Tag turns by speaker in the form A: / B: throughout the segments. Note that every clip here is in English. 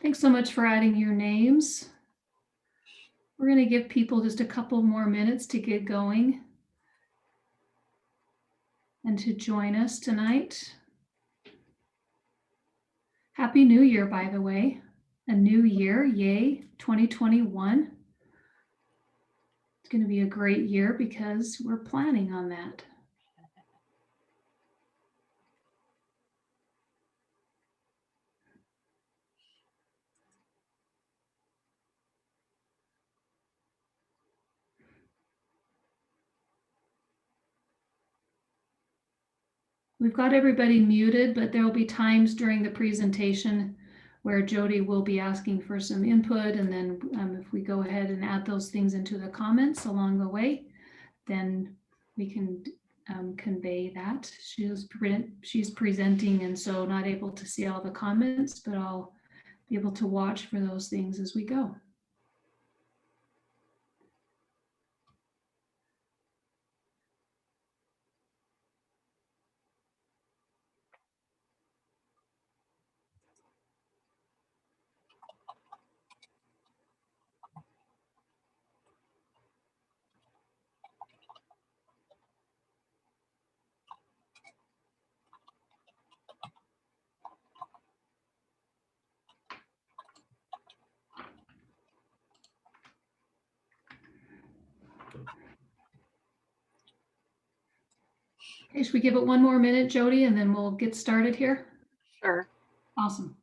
A: Thanks so much for adding your names. We're going to give people just a couple more minutes to get going and to join us tonight. Happy New Year, by the way. A new year, yay, 2021. It's going to be a great year because we're planning on that. We've got everybody muted, but there will be times during the presentation where Jody will be asking for some input, and then if we go ahead and add those things into the comments along the way, then we can convey that. She's presenting, and so not able to see all the comments, but I'll be able to watch for those things as we go. Okay, should we give it one more minute, Jody, and then we'll get started here?
B: Sure.
A: Awesome.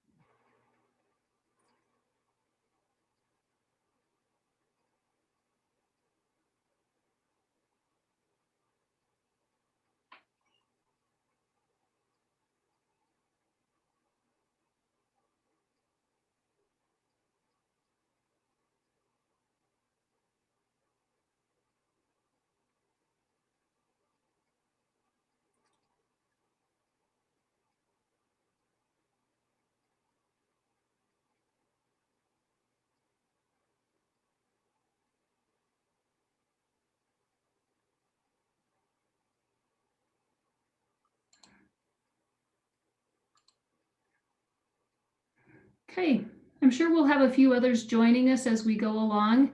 A: Okay, I'm sure we'll have a few others joining us as we go along.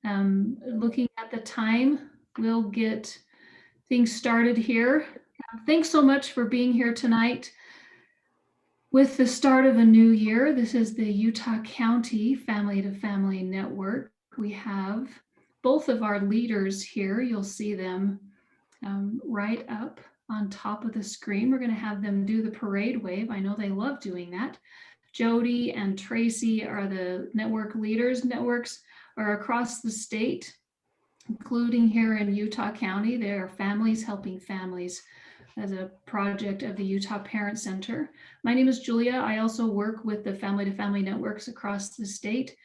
A: Looking at the time, we'll get things started here. Thanks so much for being here tonight. With the start of a new year, this is the Utah County Family to Family Network. We have both of our leaders here. You'll see them right up on top of the screen. We're going to have them do the parade wave. I know they love doing that. Jody and Tracy are the network leaders. Networks are across the state, including here in Utah County. They are families helping families as a project of the Utah Parent Center. My name is Julia. I also work with the Family to Family networks across the state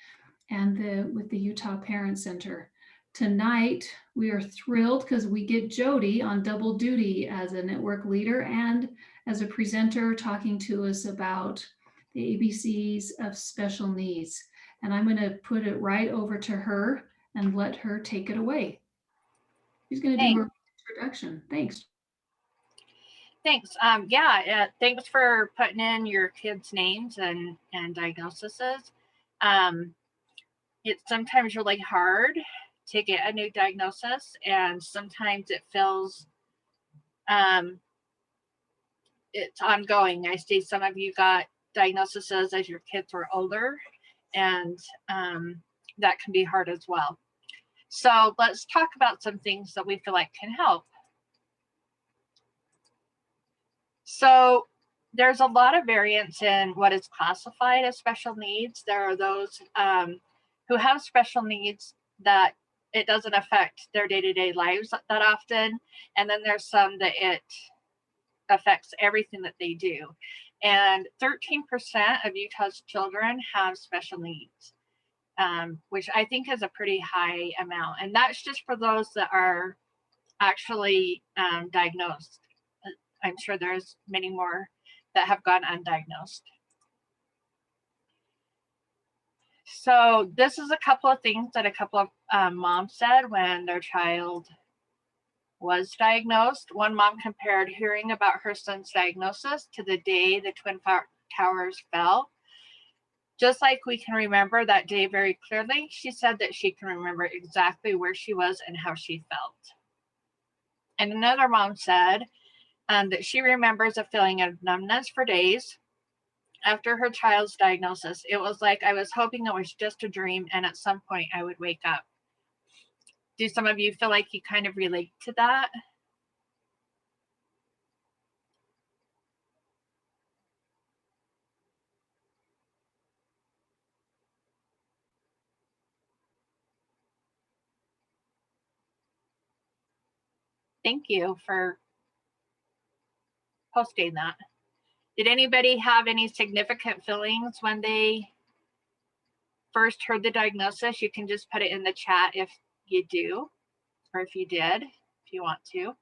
A: and with the Utah Parent Center. Tonight, we are thrilled because we get Jody on double duty as a network leader and as a presenter talking to us about the ABCs of special needs. And I'm going to put it right over to her and let her take it away. She's going to do her introduction. Thanks.
B: Thanks. Thanks for putting in your kids' names and diagnoses. It's sometimes really hard to get a new diagnosis, and sometimes it feels it's ongoing. I see some of you got diagnoses as your kids were older, and that can be hard as well. So let's talk about some things that we feel like can help. So there's a lot of variance in what is classified as special needs. There are those who have special needs that it doesn't affect their day-to-day lives that often. And then there's some that it affects everything that they do. And 13% of Utah's children have special needs, which I think is a pretty high amount. And that's just for those that are actually diagnosed. I'm sure there's many more that have gone undiagnosed. So this is a couple of things that a couple of moms said when their child was diagnosed. One mom compared hearing about her son's diagnosis to the day the Twin Towers fell. Just like we can remember that day very clearly, she said that she can remember exactly where she was and how she felt. And another mom said that she remembers a feeling of numbness for days after her child's diagnosis. It was like I was hoping it was just a dream and at some point I would wake up. Do some of you feel like you kind of relate to that? Thank you for posting that. Did anybody have any significant feelings when they first heard the diagnosis? You can just put it in the chat if you do, or if you did, if you want to.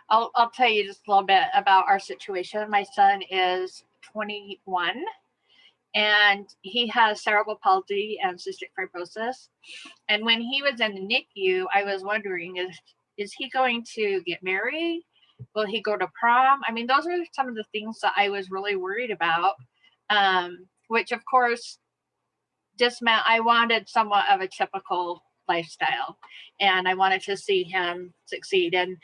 B: I'll tell you just a little bit about our situation. My son is 21 and he has cerebral palsy and cystic fibrosis. And when he was in the NICU, I was wondering, is he going to get married? Will he go to prom? I mean, those are some of the things that I was really worried about, which of course just meant I wanted somewhat of a typical lifestyle and I wanted to see him succeed. And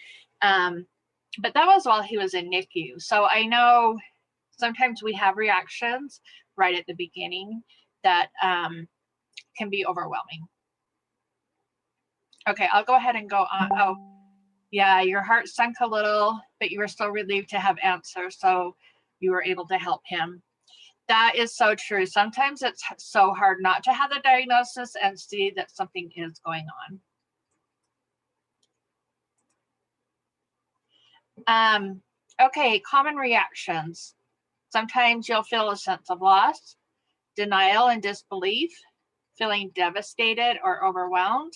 B: but that was while he was in NICU. So I know sometimes we have reactions right at the beginning that can be overwhelming. Okay, I'll go ahead and go on. Oh, yeah, your heart sunk a little, but you were still relieved to have answers, so you were able to help him. That is so true. Sometimes it's so hard not to have the diagnosis and see that something is going on. Okay, common reactions. Sometimes you'll feel a sense of loss, denial and disbelief, feeling devastated or overwhelmed.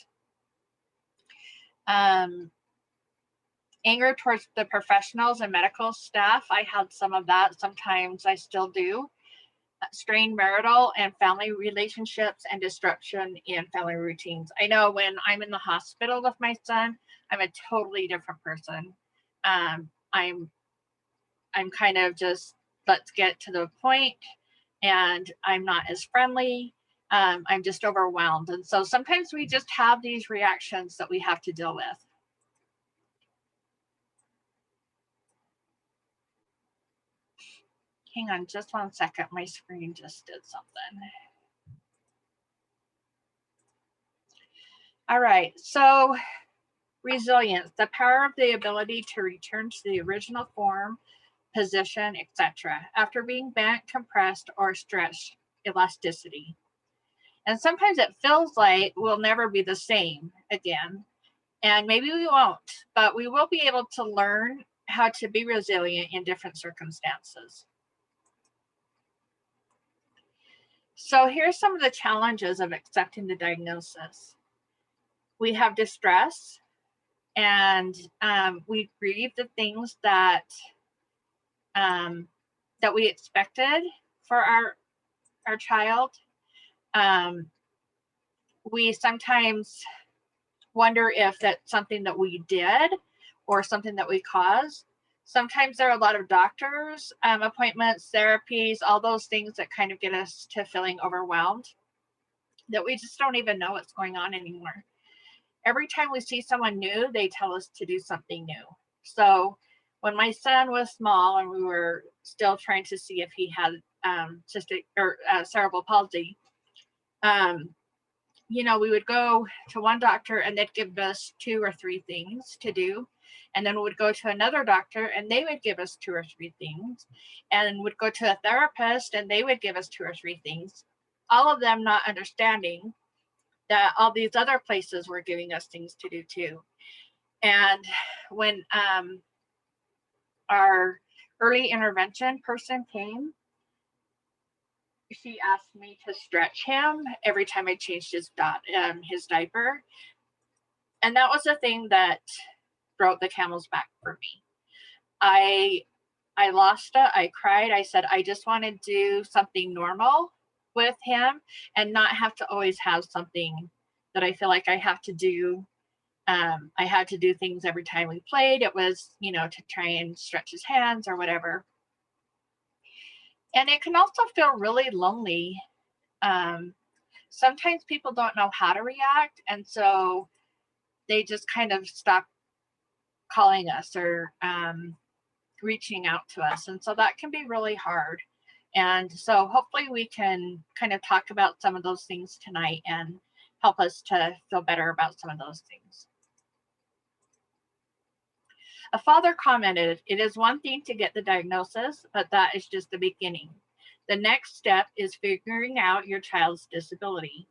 B: Anger towards the professionals and medical staff. I had some of that. Sometimes I still do. Strained marital and family relationships and disruption in family routines. I know when I'm in the hospital with my son, I'm a totally different person. I'm kind of just, let's get to the point, and I'm not as friendly. I'm just overwhelmed. And so sometimes we just have these reactions that we have to deal with. Hang on just 1 second. My screen just did something. All right, so resilience, the power of the ability to return to the original form, position, etc. after being bent, compressed, or stretched, elasticity. And sometimes it feels like we'll never be the same again. And maybe we won't, but we will be able to learn how to be resilient in different circumstances. So here's some of the challenges of accepting the diagnosis. We have distress, and we grieve the things that that we expected for our child. We sometimes wonder if that's something that we did or something that we caused. Sometimes there are a lot of doctors, appointments, therapies, all those things that kind of get us to feeling overwhelmed, that we just don't even know what's going on anymore. Every time we see someone new, they tell us to do something new. So when my son was small and we were still trying to see if he had cystic or cerebral palsy, you know, we would go to one doctor and they'd give us 2 or 3 things to do. And then we would go to another doctor and they would give us 2 or 3 things. And would go to a therapist and they would give us 2 or 3 things. All of them not understanding that all these other places were giving us things to do too. And when our early intervention person came, she asked me to stretch him every time I changed his diaper. And that was the thing that broke the camel's back for me. I lost it. I cried. I said, I just want to do something normal with him and not have to always have something that I feel like I have to do I had to do things every time we played. It was, to try and stretch his hands or whatever. And it can also feel really lonely. Sometimes people don't know how to react, and so they just kind of stop calling us or reaching out to us. And so that can be really hard. And so hopefully we can kind of talk about some of those things tonight and help us to feel better about some of those things. A father commented, "It is one thing to get the diagnosis, but that is just the beginning. The next step is figuring out your child's disability.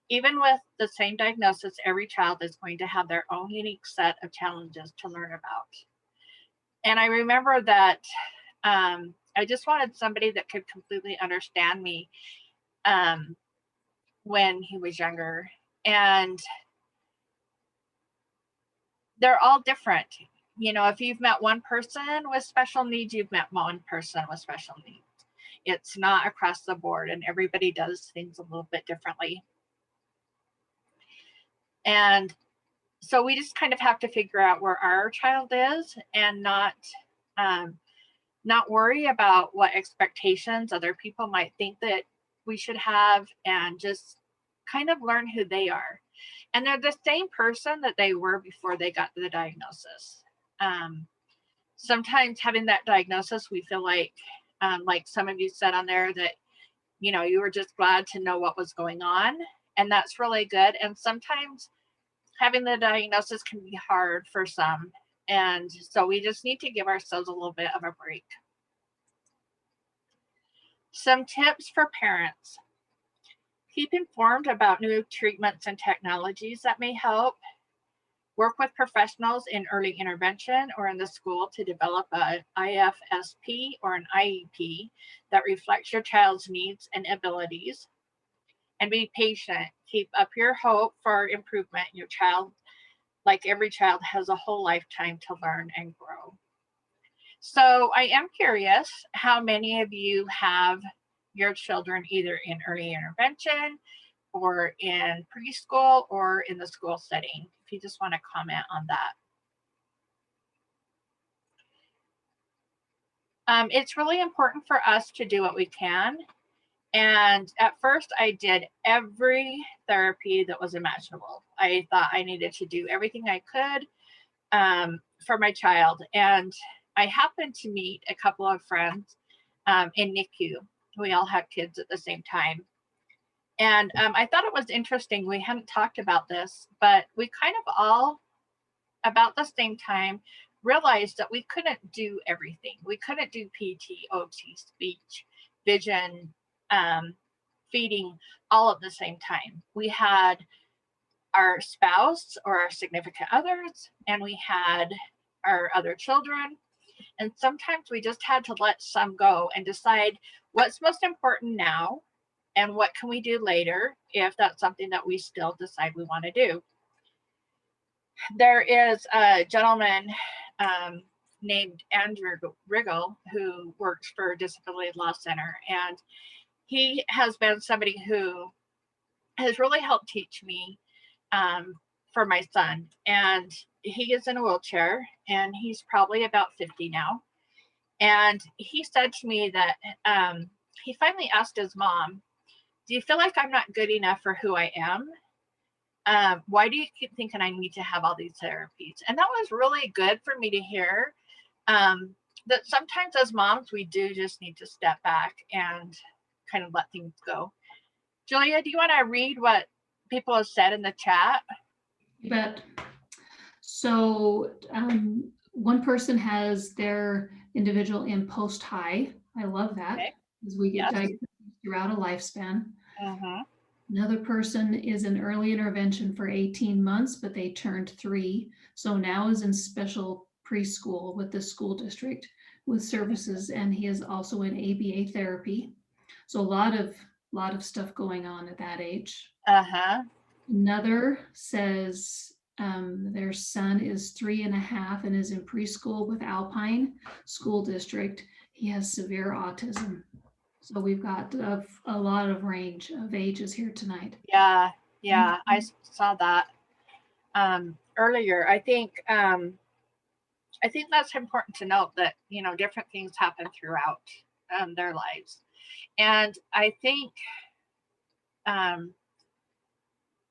B: Even with the same diagnosis, every child is going to have their own unique set of challenges to learn about." And I remember that I just wanted somebody that could completely understand me when he was younger. And they're all different. If you've met one person with special needs, you've met one person with special needs. It's not across the board, and everybody does things a little bit differently. And so we just kind of have to figure out where our child is and not worry about what expectations other people might think that we should have, and just kind of learn who they are. And they're the same person that they were before they got the diagnosis. Sometimes having that diagnosis, we feel like some of you said on there, that you were just glad to know what was going on, and that's really good. And sometimes having the diagnosis can be hard for some, and so we just need to give ourselves a little bit of a break. Some tips for parents: keep informed about new treatments and technologies that may help. Work with professionals in early intervention or in the school to develop an IFSP or an IEP that reflects your child's needs and abilities. And be patient. Keep up your hope for improvement. Your child, like every child, has a whole lifetime to learn and grow. So I am curious how many of you have your children either in early intervention or in preschool or in the school setting. If you just want to comment on that. It's really important for us to do what we can. And at first I did every therapy that was imaginable. I thought I needed to do everything I could for my child. And I happened to meet a couple of friends in NICU. We all had kids at the same time. And I thought it was interesting. We hadn't talked about this, but we kind of all, about the same time, realized that we couldn't do everything. We couldn't do PT, OT, speech, vision, feeding all at the same time. We had our spouse or our significant others, and we had our other children. And sometimes we just had to let some go and decide what's most important now and what can we do later if that's something that we still decide we want to do. There is a gentleman named Andrew Riggle who works for Disability Law Center, and he has been somebody who has really helped teach me for my son. And he is in a wheelchair, and he's probably about 50 now. And he said to me that he finally asked his mom, "Do you feel like I'm not good enough for who I am? Why do you keep thinking I need to have all these therapies?" And that was really good for me to hear, that sometimes as moms, we do just need to step back and kind of let things go. Julia, do you want to read what people have said in the chat?
A: You bet. So one person has their individual in post-high. I love that,
B: Okay.
A: as we get
B: Yes.
A: diagnosed throughout a lifespan.
B: Mm-hmm.
A: Another person is in early intervention for 18 months, but they turned 3. So now is in special preschool with the school district with services, and he is also in ABA therapy. So a lot of stuff going on at that age.
B: Uh-huh.
A: Another says their son is 3.5 and is in preschool with Alpine School District. He has severe autism. So we've got a lot of range of ages here tonight.
B: Yeah, I saw that. earlier, I think that's important to note that, different things happen throughout their lives. And I think, um,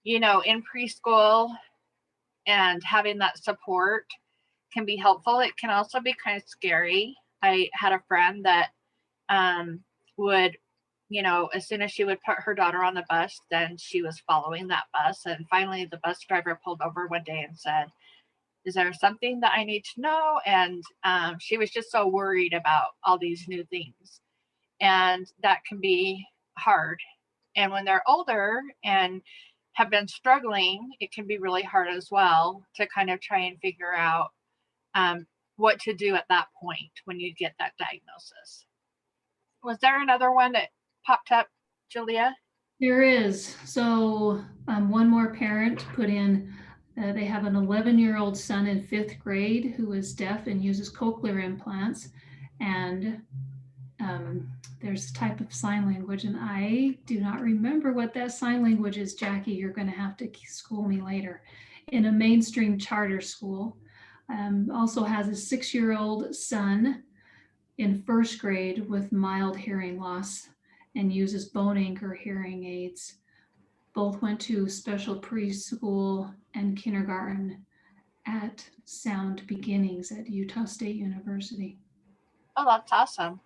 B: in preschool and having that support can be helpful. It can also be kind of scary. I had a friend that would, as soon as she would put her daughter on the bus, then she was following that bus. And finally, the bus driver pulled over one day and said, "Is there something that I need to know?" And she was just so worried about all these new things. And that can be hard. And when they're older and have been struggling, it can be really hard as well to kind of try and figure out what to do at that point when you get that diagnosis. Was there another one that popped up, Julia?
A: There is. So one more parent put in, they have an 11-year-old son in 5th grade who is deaf and uses cochlear implants. And there's a type of sign language, and I do not remember what that sign language is. Jackie, you're going to have to school me later. In a mainstream charter school. Also has a 6-year-old son in 1st grade with mild hearing loss and uses bone anchor hearing aids. Both went to special preschool and kindergarten at Sound Beginnings at Utah State University.
B: Oh, that's awesome.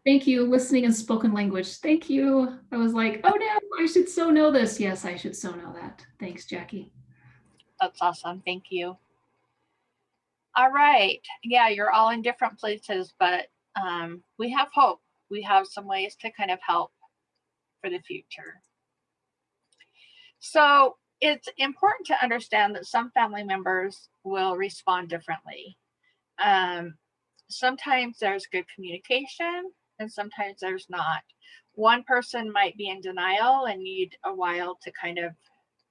A: Thank you, listening and spoken language. Thank you. I was like, oh no, I should so know this. Yes, I should so know that. Thanks, Jackie.
B: That's awesome. Thank you. All right. Yeah, you're all in different places, but we have hope. We have some ways to kind of help for the future. So it's important to understand that some family members will respond differently. Sometimes there's good communication and sometimes there's not. One person might be in denial and need a while to kind of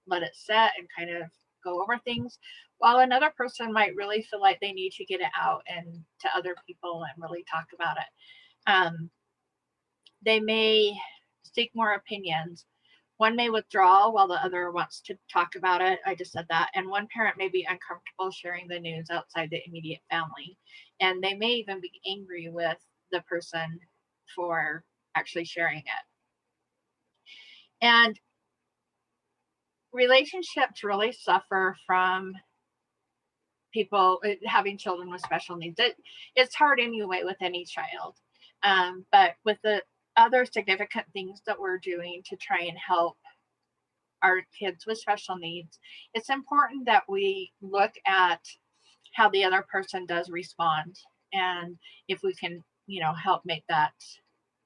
B: let it set and kind of go over things, while another person might really feel like they need to get it out and to other people and really talk about it. They may seek more opinions. One may withdraw while the other wants to talk about it. I just said that. And one parent may be uncomfortable sharing the news outside the immediate family. And they may even be angry with the person for actually sharing it. And relationships really suffer from people having children with special needs. It's hard anyway with any child. But with the other significant things that we're doing to try and help our kids with special needs, it's important that we look at how the other person does respond, and if we can, help make that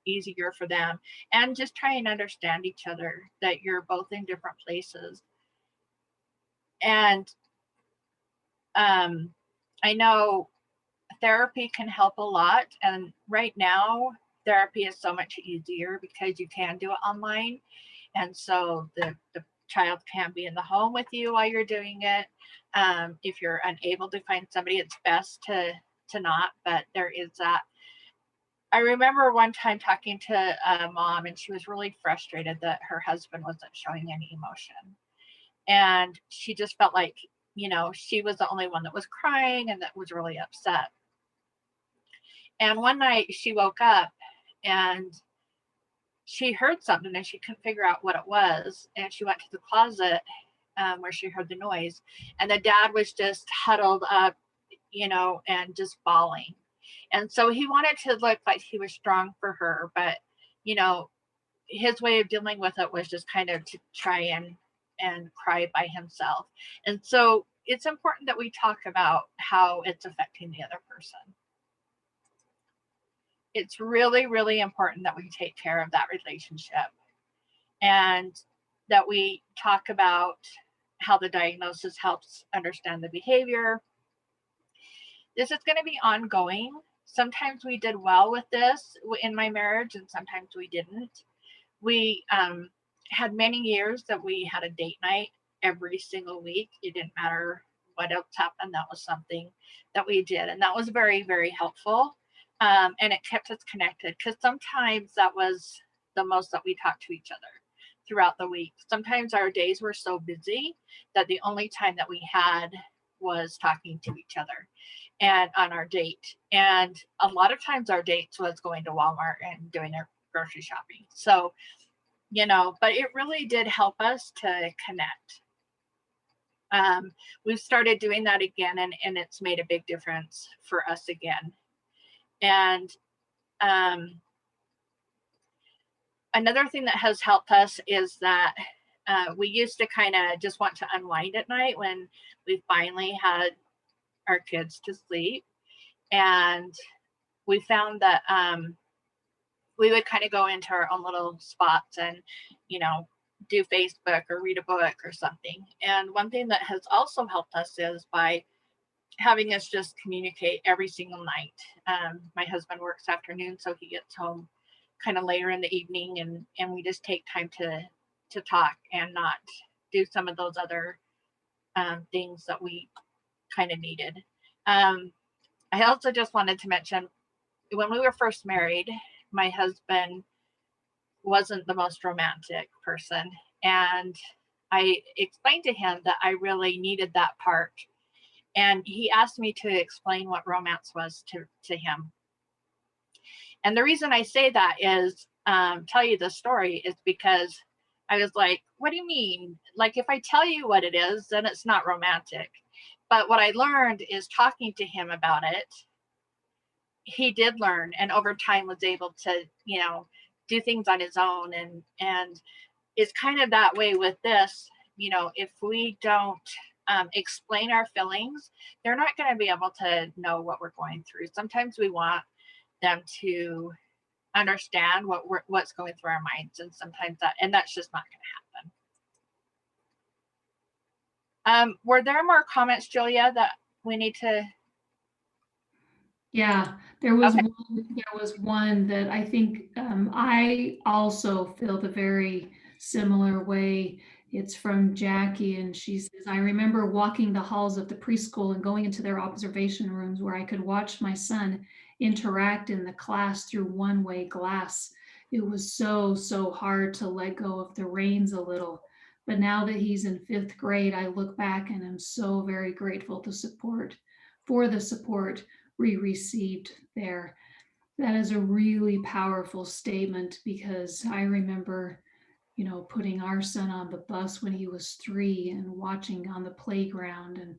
B: easier for them, and just try and understand each other, that you're both in different places. And I know therapy can help a lot, and right now therapy is so much easier because you can do it online. And so the child can be in the home with you while you're doing it. If you're unable to find somebody, it's best to not, but there is that. I remember one time talking to a mom, and she was really frustrated that her husband wasn't showing any emotion. And she just felt like, she was the only one that was crying and that was really upset. And one night she woke up and she heard something and she couldn't figure out what it was. And she went to the closet where she heard the noise. And the dad was just huddled up, and just bawling. And so he wanted to look like he was strong for her. But, his way of dealing with it was just kind of to try and cry by himself. And so it's important that we talk about how it's affecting the other person. It's really, really important that we take care of that relationship, and that we talk about how the diagnosis helps understand the behavior. This is going to be ongoing. Sometimes we did well with this in my marriage, and sometimes we didn't. We had many years that we had a date night every single week. It didn't matter what else happened. That was something that we did, and that was very, very helpful. And it kept us connected, because sometimes that was the most that we talked to each other. throughout the week. Sometimes our days were so busy that the only time that we had was talking to each other and on our date. And a lot of times our dates was going to Walmart and doing our grocery shopping. So, but it really did help us to connect. We've started doing that again, and it's made a big difference for us again. And another thing that has helped us is that we used to kind of just want to unwind at night when we finally had our kids to sleep. And we found that we would kind of go into our own little spots and, do Facebook or read a book or something. And one thing that has also helped us is by having us just communicate every single night. My husband works afternoon, so he gets home kind of later in the evening, and we just take time to talk and not do some of those other things that we kind of needed. I also just wanted to mention, when we were first married, my husband wasn't the most romantic person, and I explained to him that I really needed that part, and he asked me to explain what romance was to him. And the reason I say that is tell you the story is because I was like, what do you mean? Like, if I tell you what it is, then it's not romantic. But what I learned is talking to him about it, he did learn, and over time was able to, do things on his own. And it's kind of that way with this, if we don't explain our feelings, they're not going to be able to know what we're going through. Sometimes we want them to understand what's going through our minds, and sometimes that's just not going to happen. Were there more comments, Julia, that we need to?
A: Yeah, there was
B: Okay.
A: one that I think I also feel the very similar way. It's from Jackie, and she says, I remember walking the halls of the preschool and going into their observation rooms where I could watch my son interact in the class through one-way glass. It was so hard to let go of the reins a little. But now that he's in 5th grade, I look back and I'm so very grateful for the support we received there. That is a really powerful statement, because I remember, putting our son on the bus when he was 3 and watching on the playground. And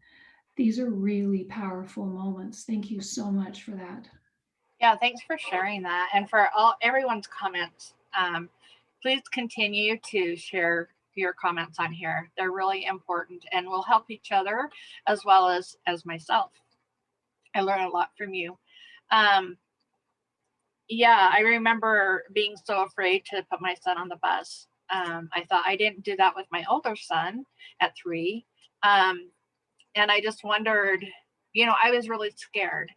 A: these are really powerful moments. Thank you so much for that.
B: Yeah, thanks for sharing that, and for everyone's comments. Please continue to share your comments on here. They're really important and will help each other as well as myself. I learn a lot from you. Yeah, I remember being so afraid to put my son on the bus. I thought I didn't do that with my older son at 3. And I just wondered, I was really scared.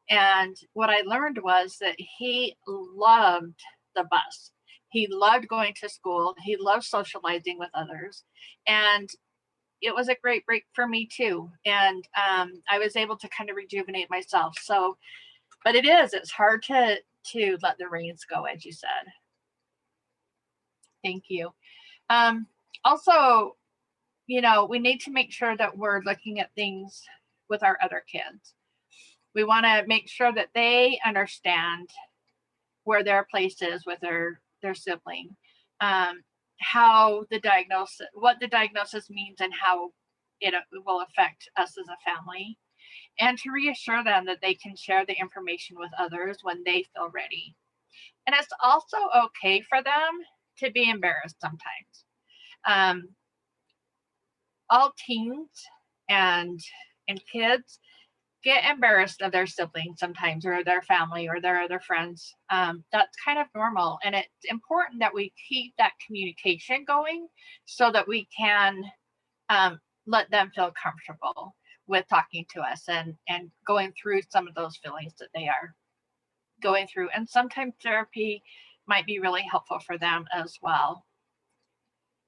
B: And what I learned was that he loved the bus. He loved going to school. He loved socializing with others. And it was a great break for me too. And I was able to kind of rejuvenate myself. So, but it's hard to let the reins go, as you said. Thank you. Also, we need to make sure that we're looking at things with our other kids. We want to make sure that they understand where their place is with their sibling, what the diagnosis means, and how it will affect us as a family, and to reassure them that they can share the information with others when they feel ready. And it's also okay for them to be embarrassed sometimes. All teens and kids get embarrassed of their siblings sometimes, or their family, or their other friends. That's kind of normal, and it's important that we keep that communication going so that we can let them feel comfortable with talking to us and going through some of those feelings that they are going through. And sometimes therapy might be really helpful for them as well,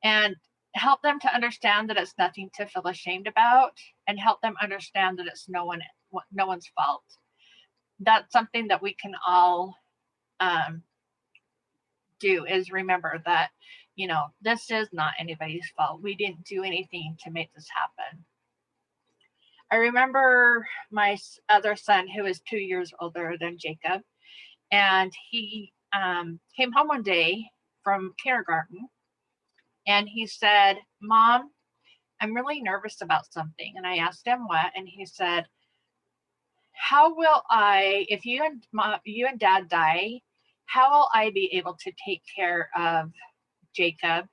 B: and help them to understand that it's nothing to feel ashamed about, and help them understand that it's no one's fault. That's something that we can all do, is remember that you know, this is not anybody's fault. We didn't do anything to make this happen. I remember my other son, who is 2 years older than Jacob, and he came home one day from kindergarten, and he said, "Mom, I'm really nervous about something." And I asked him what, and he said, "How will I, if you and Dad die, how will I be able to take care of Jacob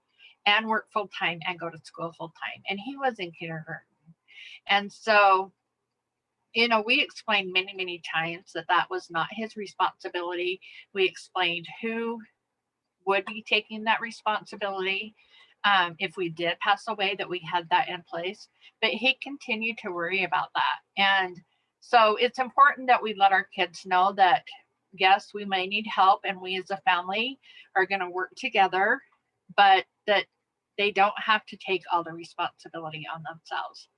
B: and work full time and go to school full time?" And he was in kindergarten. And so, you know, we explained many, many times that that was not his responsibility. We explained who would be taking that responsibility if we did pass away, that we had that in place. But he continued to worry about that. And so it's important that we let our kids know that, yes, we may need help, and we as a family are going to work together, but that they don't have to take all the responsibility on themselves.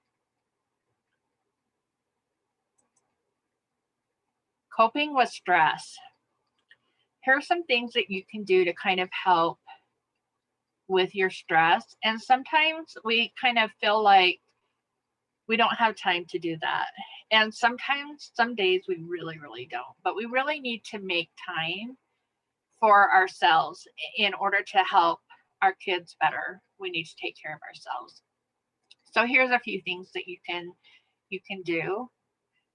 B: Coping with stress. Here are some things that you can do to kind of help with your stress. And sometimes we kind of feel like we don't have time to do that. And sometimes, some days we really, really don't. But we really need to make time for ourselves in order to help our kids better. We need to take care of ourselves. So here's a few things that you can do.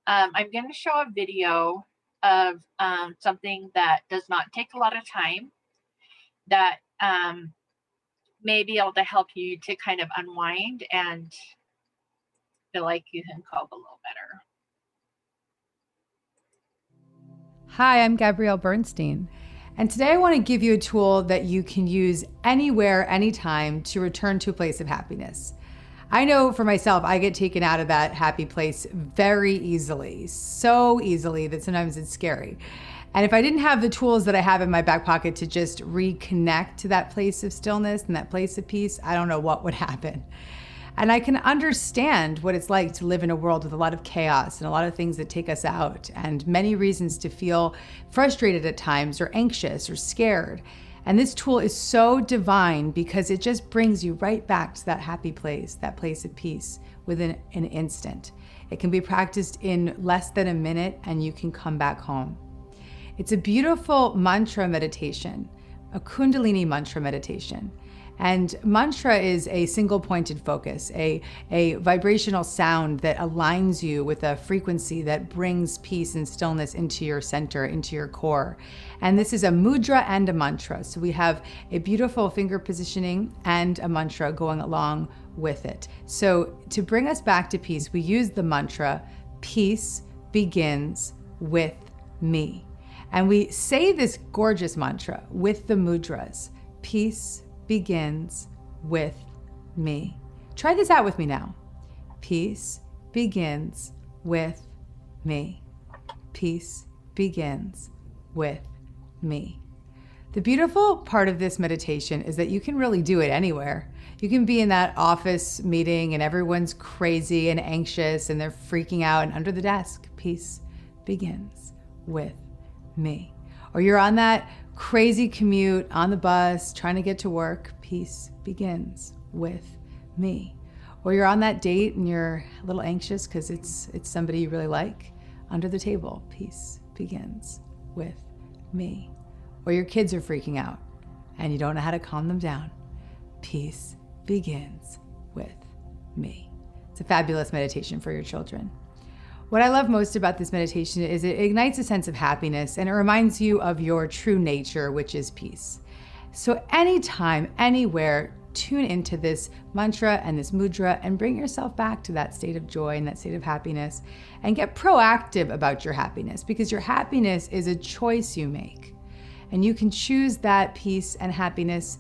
B: I'm going to show a video of something that does not take a lot of time, that may be able to help you to kind of unwind and feel like you can cope a little better.
C: Hi, I'm Gabrielle Bernstein, and today I want to give you a tool that you can use anywhere, anytime to return to a place of happiness. I know for myself, I get taken out of that happy place very easily, so easily that sometimes it's scary. And if I didn't have the tools that I have in my back pocket to just reconnect to that place of stillness and that place of peace, I don't know what would happen. And I can understand what it's like to live in a world with a lot of chaos and a lot of things that take us out, and many reasons to feel frustrated at times or anxious or scared. And this tool is so divine because it just brings you right back to that happy place, that place of peace within an instant. It can be practiced in less than a minute and you can come back home. It's a beautiful mantra meditation, a Kundalini mantra meditation. And mantra is a single pointed focus, a vibrational sound that aligns you with a frequency that brings peace and stillness into your center, into your core. And this is a mudra and a mantra. So we have a beautiful finger positioning and a mantra going along with it. So to bring us back to peace, we use the mantra, peace begins with me. And we say this gorgeous mantra with the mudras, peace begins with me. Try this out with me now. Peace begins with me. Peace begins with me. The beautiful part of this meditation is that you can really do it anywhere. You can be in that office meeting and everyone's crazy and anxious and they're freaking out, and under the desk, peace begins with me. Or you're on that crazy commute on the bus trying to get to work, peace begins with me. Or you're on that date and you're a little anxious because it's somebody you really like, under the table, peace begins with me. Or your kids are freaking out and you don't know how to calm them down, peace begins with me. It's a fabulous meditation for your children. What I love most about this meditation is it ignites a sense of happiness and it reminds you of your true nature, which is peace. So anytime, anywhere, tune into this mantra and this mudra and bring yourself back to that state of joy and that state of happiness, and get proactive about your happiness, because your happiness is a choice you make. And you can choose that peace and happiness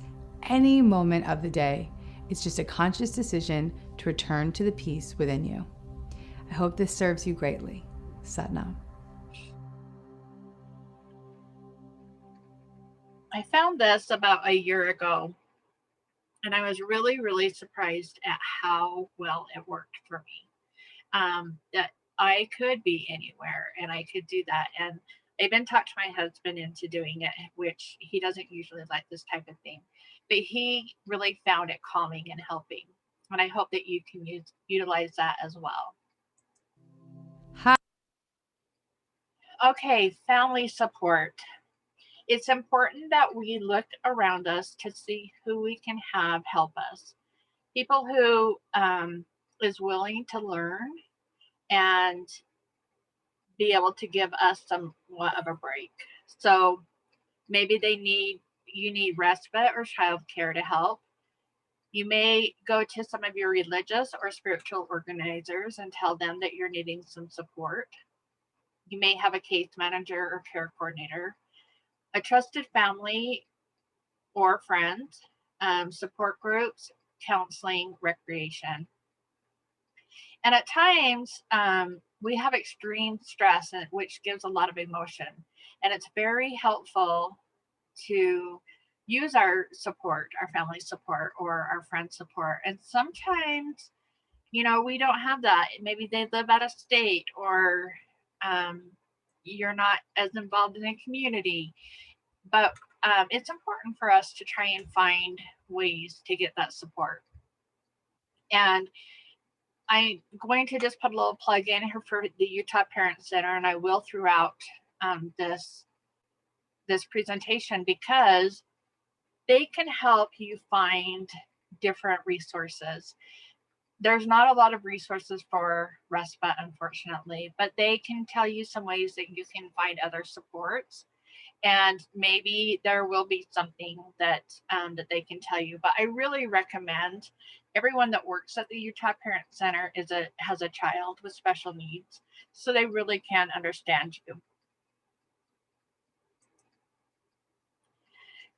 C: any moment of the day. It's just a conscious decision to return to the peace within you. I hope this serves you greatly. Sat Nam.
B: I found this about a year ago, and I was really, really surprised at how well it worked for me. That I could be anywhere and I could do that. And even talked my husband into doing it, which he doesn't usually like this type of thing, but he really found it calming and helping. And I hope that you can utilize that as well.
C: Hi.
B: Okay, family support. It's important that we look around us to see who we can have help us. People who is willing to learn and be able to give us somewhat of a break. So maybe you need respite or childcare to help. You may go to some of your religious or spiritual organizers and tell them that you're needing some support. You may have a case manager or care coordinator, a trusted family or friends, support groups, counseling, recreation. And at times, we have extreme stress, which gives a lot of emotion. And it's very helpful to use our support, our family support, or our friend support. And sometimes, we don't have that. Maybe they live out of state, or you're not as involved in the community. But it's important for us to try and find ways to get that support. And I'm going to just put a little plug in here for the Utah Parent Center, and I will throughout this presentation, because they can help you find different resources. There's not a lot of resources for respite, unfortunately, but they can tell you some ways that you can find other supports. And maybe there will be something that they can tell you. But I really recommend everyone that works at the Utah Parent Center has a child with special needs, so they really can understand you.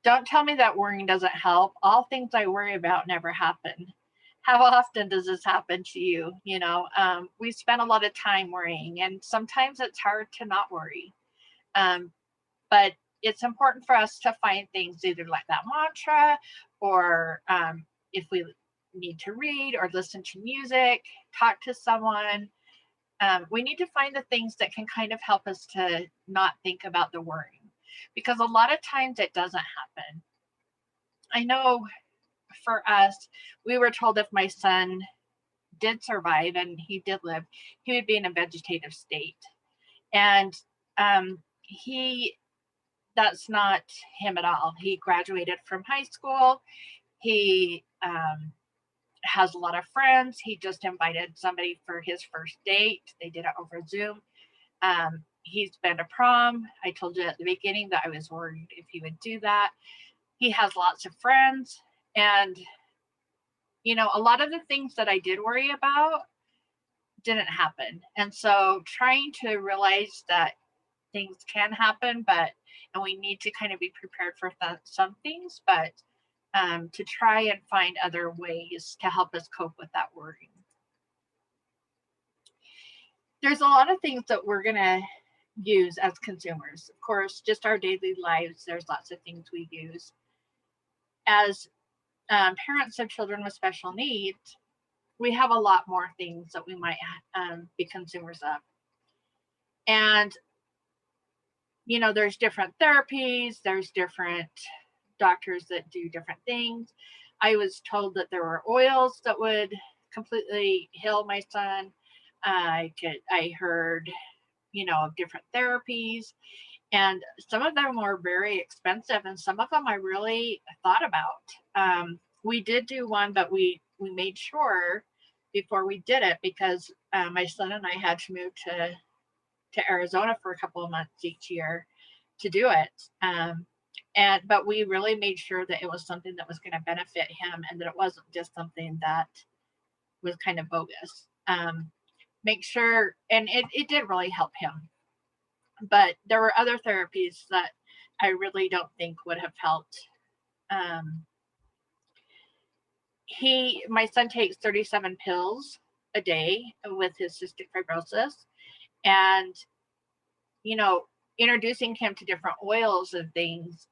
B: Don't tell me that worrying doesn't help. All things I worry about never happen. How often does this happen to you? We spend a lot of time worrying, and sometimes it's hard to not worry. But it's important for us to find things either like that mantra, or if we need to read or listen to music, talk to someone. We need to find the things that can kind of help us to not think about the worrying, because a lot of times it doesn't happen. I know for us, we were told if my son did survive and he did live, he would be in a vegetative state. And that's not him at all. He graduated from high school. He has a lot of friends. He just invited somebody for his first date. They did it over Zoom. He's been to prom. I told you at the beginning that I was worried if he would do that. He has lots of friends. And, a lot of the things that I did worry about didn't happen. And so trying to realize that things can happen, and we need to kind of be prepared for some things, but to try and find other ways to help us cope with that worrying. There's a lot of things that we're going to use as consumers. Of course, just our daily lives, there's lots of things we use. As parents of children with special needs, we have a lot more things that we might be consumers of. And there's different therapies, there's different doctors that do different things. I was told that there were oils that would completely heal my son. I heard, of different therapies, and some of them were very expensive, and some of them I really thought about. We did do one, but we made sure before we did it, because my son and I had to move to Arizona for a couple of months each year to do it. But we really made sure that it was something that was going to benefit him, and that it wasn't just something that was kind of bogus. Make sure, and it did really help him. But there were other therapies that I really don't think would have helped. My son takes 37 pills a day with his cystic fibrosis, and introducing him to different oils and things,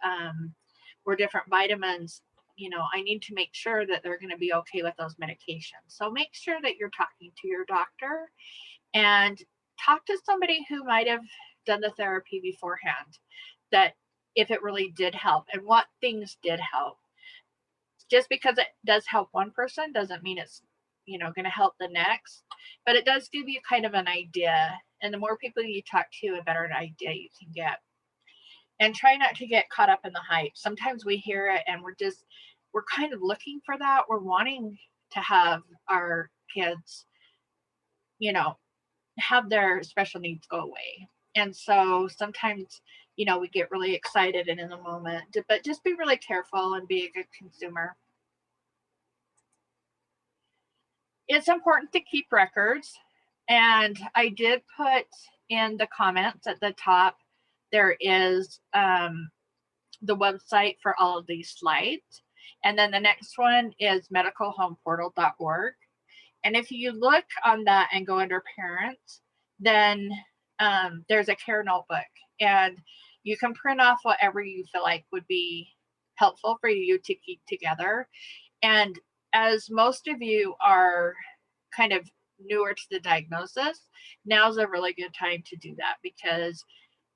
B: or different vitamins, I need to make sure that they're going to be okay with those medications. So make sure that you're talking to your doctor, and talk to somebody who might have done the therapy beforehand, that if it really did help and what things did help. Just because it does help one person doesn't mean it's, going to help the next, but it does give you kind of an idea. And the more people you talk to, a better idea you can get. And try not to get caught up in the hype. Sometimes we hear it and we're kind of looking for that. We're wanting to have our kids, have their special needs go away. And so sometimes, we get really excited and in the moment, but just be really careful and be a good consumer. It's important to keep records. And I did put in the comments at the top, there is the website for all of these slides. And then the next one is medicalhomeportal.org. And if you look on that and go under parents, then there's a care notebook, and you can print off whatever you feel like would be helpful for you to keep together. And as most of you are kind of newer to the diagnosis, now's a really good time to do that, because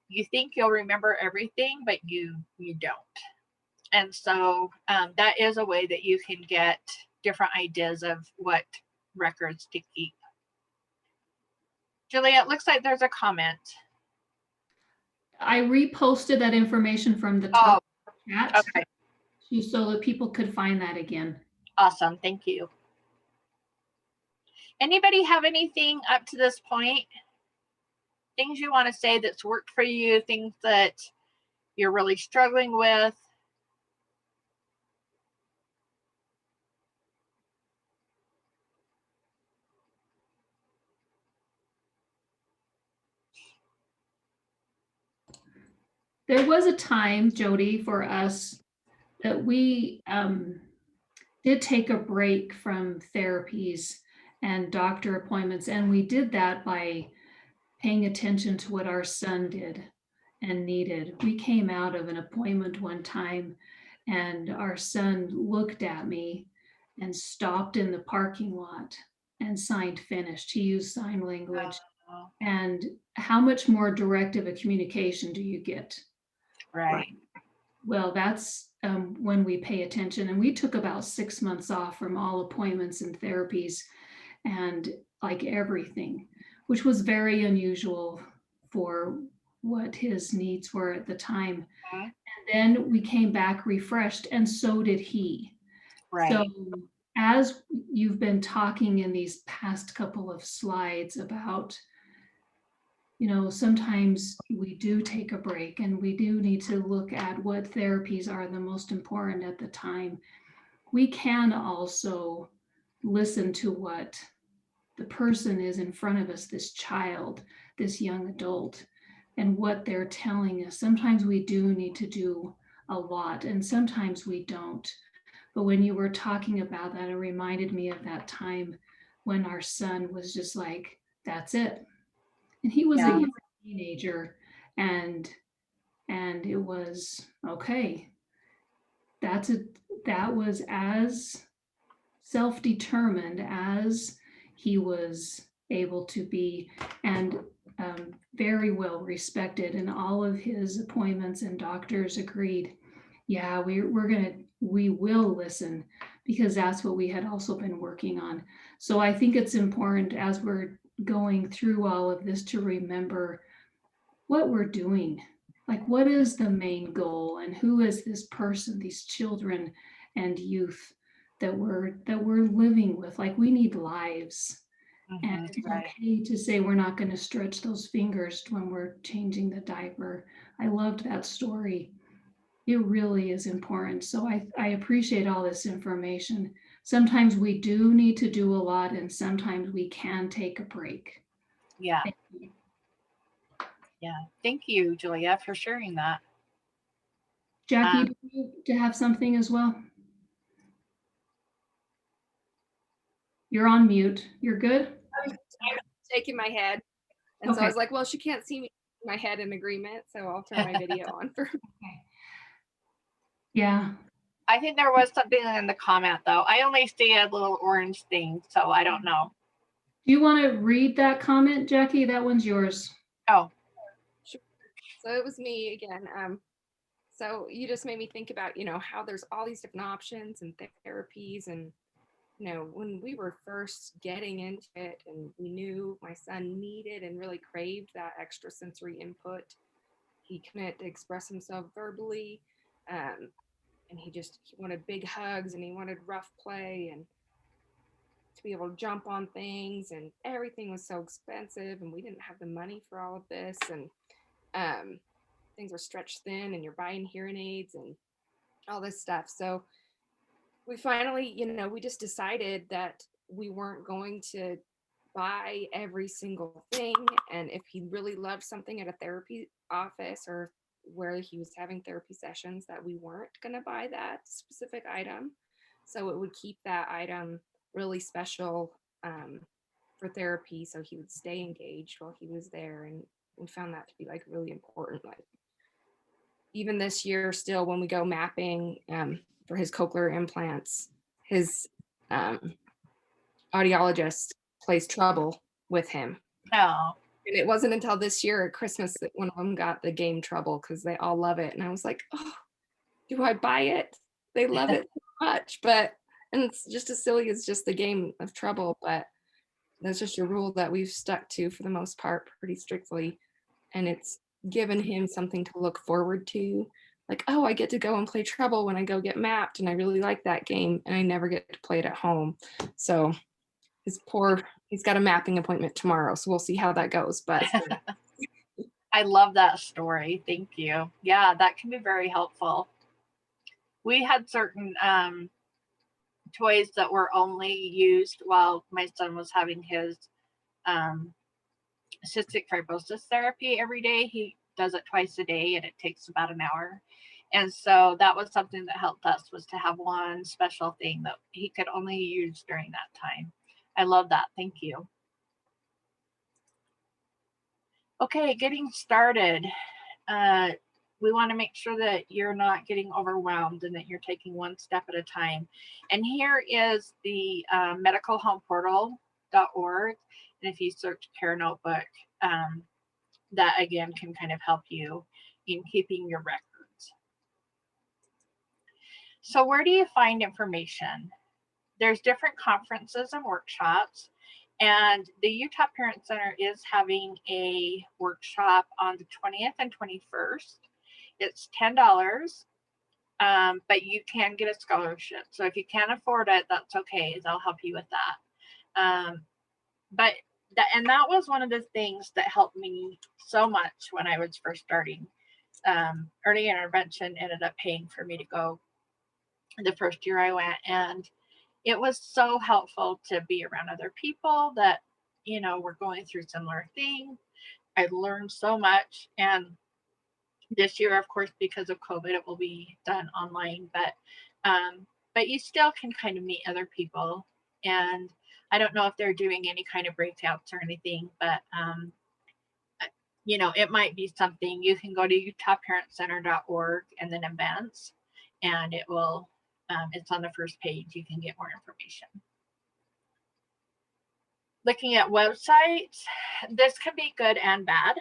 B: you think you'll remember everything, but you don't. And so that is a way that you can get different ideas of what records to keep. Julia, it looks like there's a comment.
A: I reposted that information from the top chat,
B: Okay.
A: so that people could find that again.
B: Awesome, thank you. Anybody have anything up to this point? Things you want to say that's worked for you, things that you're really struggling with?
A: There was a time, Jody, for us that we did take a break from therapies and doctor appointments, and we did that by paying attention to what our son did and needed. We came out of an appointment one time, and our son looked at me and stopped in the parking lot and signed finished. He used sign language. And how much more direct of a communication do you get?
B: Right.
A: Well, that's when we pay attention. And we took about 6 months off from all appointments and therapies and like everything, which was very unusual for what his needs were at the time.
B: Mhm.
A: And then we came back refreshed, and so did he.
B: Right.
A: So as you've been talking in these past couple of slides about, sometimes we do take a break and we do need to look at what therapies are the most important at the time. We can also listen to what the person is in front of us, this child, this young adult, and what they're telling us. Sometimes we do need to do a lot, and sometimes we don't. But when you were talking about that, it reminded me of that time when our son was just like, that's it. And he was a young teenager, and it was okay. That was as self-determined as he was able to be, and very well respected. And all of his appointments and doctors agreed, yeah, we will listen, because that's what we had also been working on. So I think it's important, as we're going through all of this, to remember what we're doing. Like, what is the main goal, and who is this person, these children and youth that we're living with? Like, we need lives. And it's okay to say we're not going to stretch those fingers when we're changing the diaper. I loved that story. It really is important. So I appreciate all this information. Sometimes we do need to do a lot, and sometimes we can take a break.
B: Yeah. Yeah. Thank you, Julia, for sharing that.
A: Jackie, do you to have something as well? You're on mute. You're good?
D: I'm shaking my head. And so I was like, well, she can't see me my head in agreement, so I'll turn my video on for her.
A: Okay. Yeah.
B: I think there was something in the comment, though. I only see a little orange thing, so I don't know.
A: Do you want to read that comment, Jackie? That one's yours.
B: Oh.
D: Sure. So it was me again. So you just made me think about, how there's all these different options and therapies. And, when we were first getting into it and we knew my son needed and really craved that extra sensory input, he couldn't express himself verbally. And he wanted big hugs and he wanted rough play and to be able to jump on things, and everything was so expensive and we didn't have the money for all of this. And things were stretched thin and you're buying hearing aids and all this stuff. So we finally, we just decided that we weren't going to buy every single thing. And if he really loved something at a therapy office or where he was having therapy sessions, that we weren't going to buy that specific item. So it would keep that item really special for therapy. So he would stay engaged while he was there. And we found that to be like really important. Like even this year still, when we go mapping for his cochlear implants, his audiologist plays Trouble with him.
B: No.
D: And it wasn't until this year at Christmas that one of them got the game Trouble because they all love it. And I was like, oh, do I buy it? They love it so much. And it's just as silly as just the game of Trouble, but that's just a rule that we've stuck to for the most part pretty strictly. And it's given him something to look forward to. Like, oh, I get to go and play Trouble when I go get mapped. And I really like that game. And I never get to play it at home. So he's got a mapping appointment tomorrow. So we'll see how that goes. But
B: I love that story. Thank you. Yeah, that can be very helpful. We had certain toys that were only used while my son was having his cystic fibrosis therapy every day. He does it twice a day and it takes about an hour. And so that was something that helped us, was to have one special thing that he could only use during that time. I love that. Thank you. Okay, getting started. We want to make sure that you're not getting overwhelmed and that you're taking one step at a time. And here is the medicalhomeportal.org. And if you search Care Notebook, that again can kind of help you in keeping your records. So where do you find information? There's different conferences and workshops. And the Utah Parent Center is having a workshop on the 20th and 21st. It's $10, but you can get a scholarship. So if you can't afford it, that's okay. They'll help you with that. And that was one of the things that helped me so much when I was first starting. Early intervention ended up paying for me to go the first year I went, and it was so helpful to be around other people that, were going through similar things. I learned so much. And this year, of course, because of COVID, it will be done online, but you still can kind of meet other people. And I don't know if they're doing any kind of breakouts or anything, but it might be something. You can go to utahparentcenter.org and then events, and it will, it's on the first page. You can get more information. Looking at websites, this can be good and bad.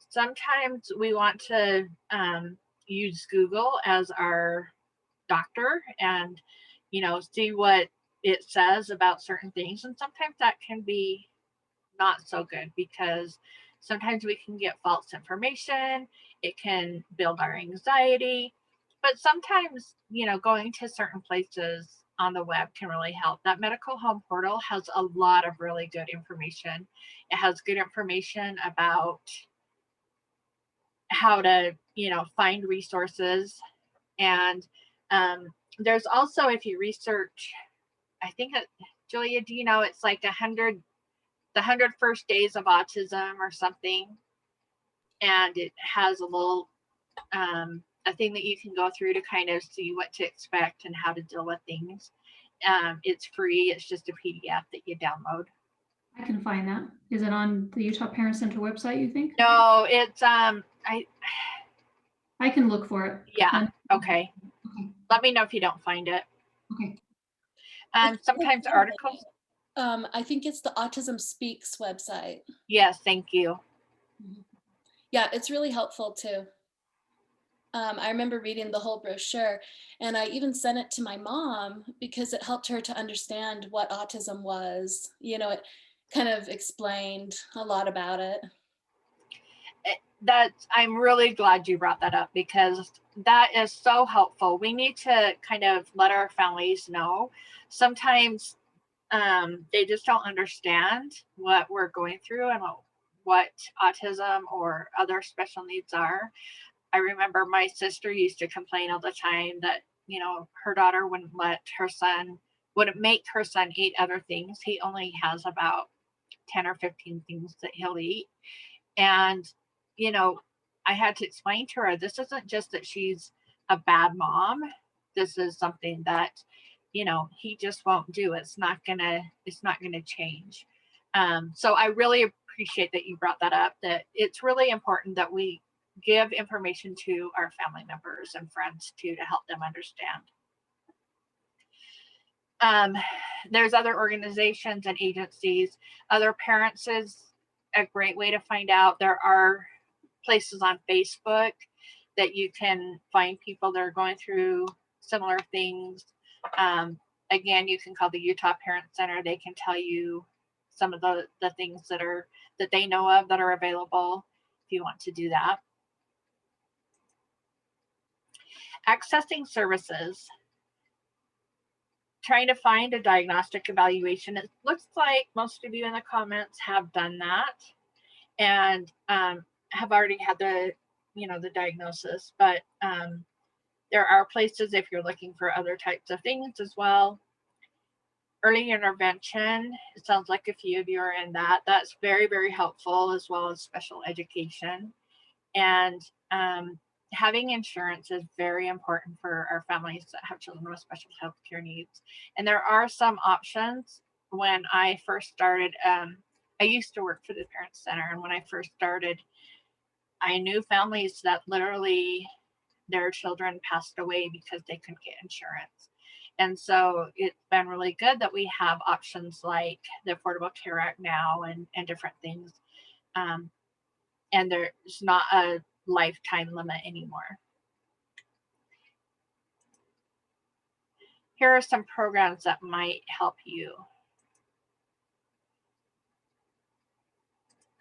B: Sometimes we want to use Google as our doctor and, see what it says about certain things. And sometimes that can be not so good because sometimes we can get false information. It can build our anxiety. But sometimes, going to certain places on the web can really help. That Medical Home Portal has a lot of really good information. It has good information about how to, find resources. And there's also, if you research, I think, Julia, do you know, it's like the 100 first days of autism or something. And it has a little, a thing that you can go through to kind of see what to expect and how to deal with things. It's free. It's just a PDF that you download.
A: I can find that. Is it on the Utah Parent Center website, you think?
B: No, it's,
A: I can look for it.
B: Yeah. Okay. Let me know if you don't find it.
A: Okay.
B: Sometimes articles.
E: I think it's the Autism Speaks website.
B: Yes, thank you.
E: Yeah, it's really helpful too. I remember reading the whole brochure, and I even sent it to my mom because it helped her to understand what autism was. You know, it kind of explained a lot about it.
B: I'm really glad you brought that up, because that is so helpful. We need to kind of let our families know. Sometimes they just don't understand what we're going through and what autism or other special needs are. I remember my sister used to complain all the time that, her daughter wouldn't make her son eat other things. He only has about 10 or 15 things that he'll eat. And, I had to explain to her, this isn't just that she's a bad mom. This is something that, he just won't do. It's not gonna change. So I really appreciate that you brought that up, that it's really important that we give information to our family members and friends too, to help them understand. There's other organizations and agencies. Other Parents is a great way to find out. There are places on Facebook that you can find people that are going through similar things. Again, you can call the Utah Parent Center. They can tell you some of the things that they know of that are available if you want to do that. Accessing services. Trying to find a diagnostic evaluation. It looks like most of you in the comments have done that and have already had the diagnosis, but there are places if you're looking for other types of things as well. Early intervention, it sounds like a few of you are in that. That's very, very helpful, as well as special education. And having insurance is very important for our families that have children with special health care needs. And there are some options. When I first started, I used to work for the Parent Center, and when I first started, I knew families that literally their children passed away because they couldn't get insurance. And so it's been really good that we have options like the Affordable Care Act now and different things. And there's not a lifetime limit anymore. Here are some programs that might help you.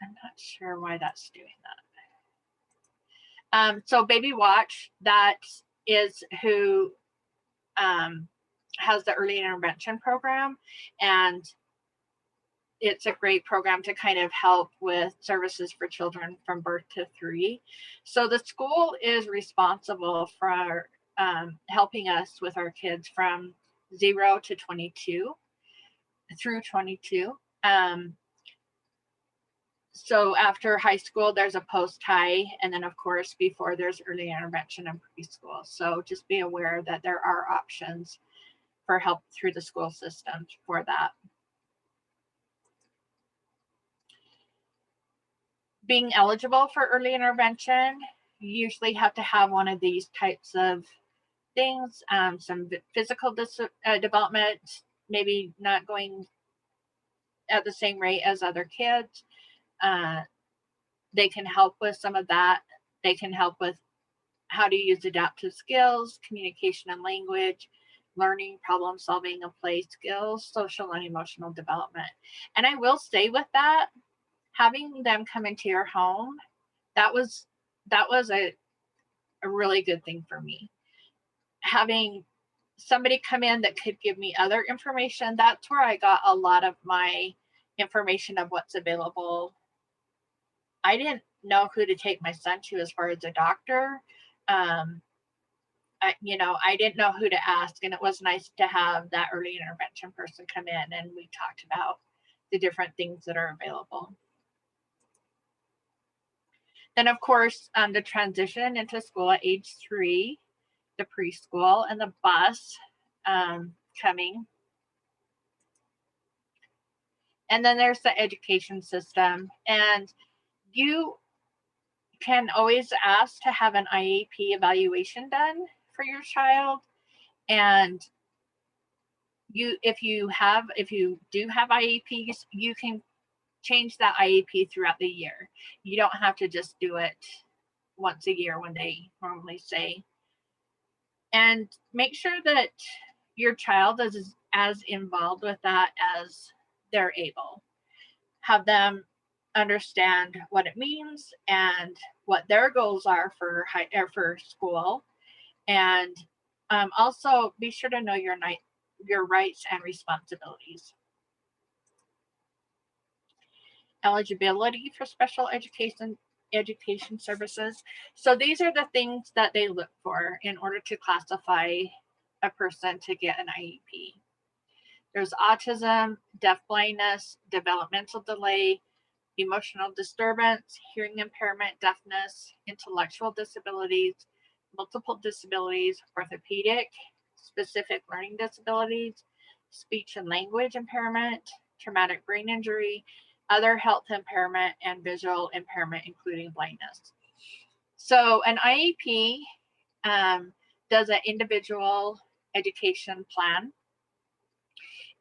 B: I'm not sure why that's doing that. So Baby Watch, that is who has the early intervention program, and it's a great program to kind of help with services for children from birth to 3. So the school is responsible for helping us with our kids from 0 to 22 through 22. So after high school, there's a post-high, and then of course before there's early intervention and preschool. So just be aware that there are options for help through the school system for that. Being eligible for early intervention, you usually have to have one of these types of things, some physical development, maybe not going at the same rate as other kids. They can help with some of that. They can help with how to use adaptive skills, communication and language, learning, problem solving and play skills, social and emotional development. And I will say with that, having them come into your home, that was a really good thing for me. Having somebody come in that could give me other information, that's where I got a lot of my information of what's available. I didn't know who to take my son to as far as a doctor. I didn't know who to ask, and it was nice to have that early intervention person come in, and we talked about the different things that are available. Then, of course, the transition into school at age 3, the preschool, and the bus coming. And then there's the education system. And you can always ask to have an IEP evaluation done for your child. And if you do have IEPs, you can change that IEP throughout the year. You don't have to just do it once a year when they normally say. And make sure that your child is as involved with that as they're able. Have them understand what it means and what their goals are for school, and also be sure to know your rights and responsibilities. Eligibility for special education services. So these are the things that they look for in order to classify a person to get an IEP. There's autism, deafblindness, developmental delay, emotional disturbance, hearing impairment, deafness, intellectual disabilities, multiple disabilities, orthopedic, specific learning disabilities, speech and language impairment, traumatic brain injury, other health impairment, and visual impairment, including blindness. So an IEP does an individual education plan,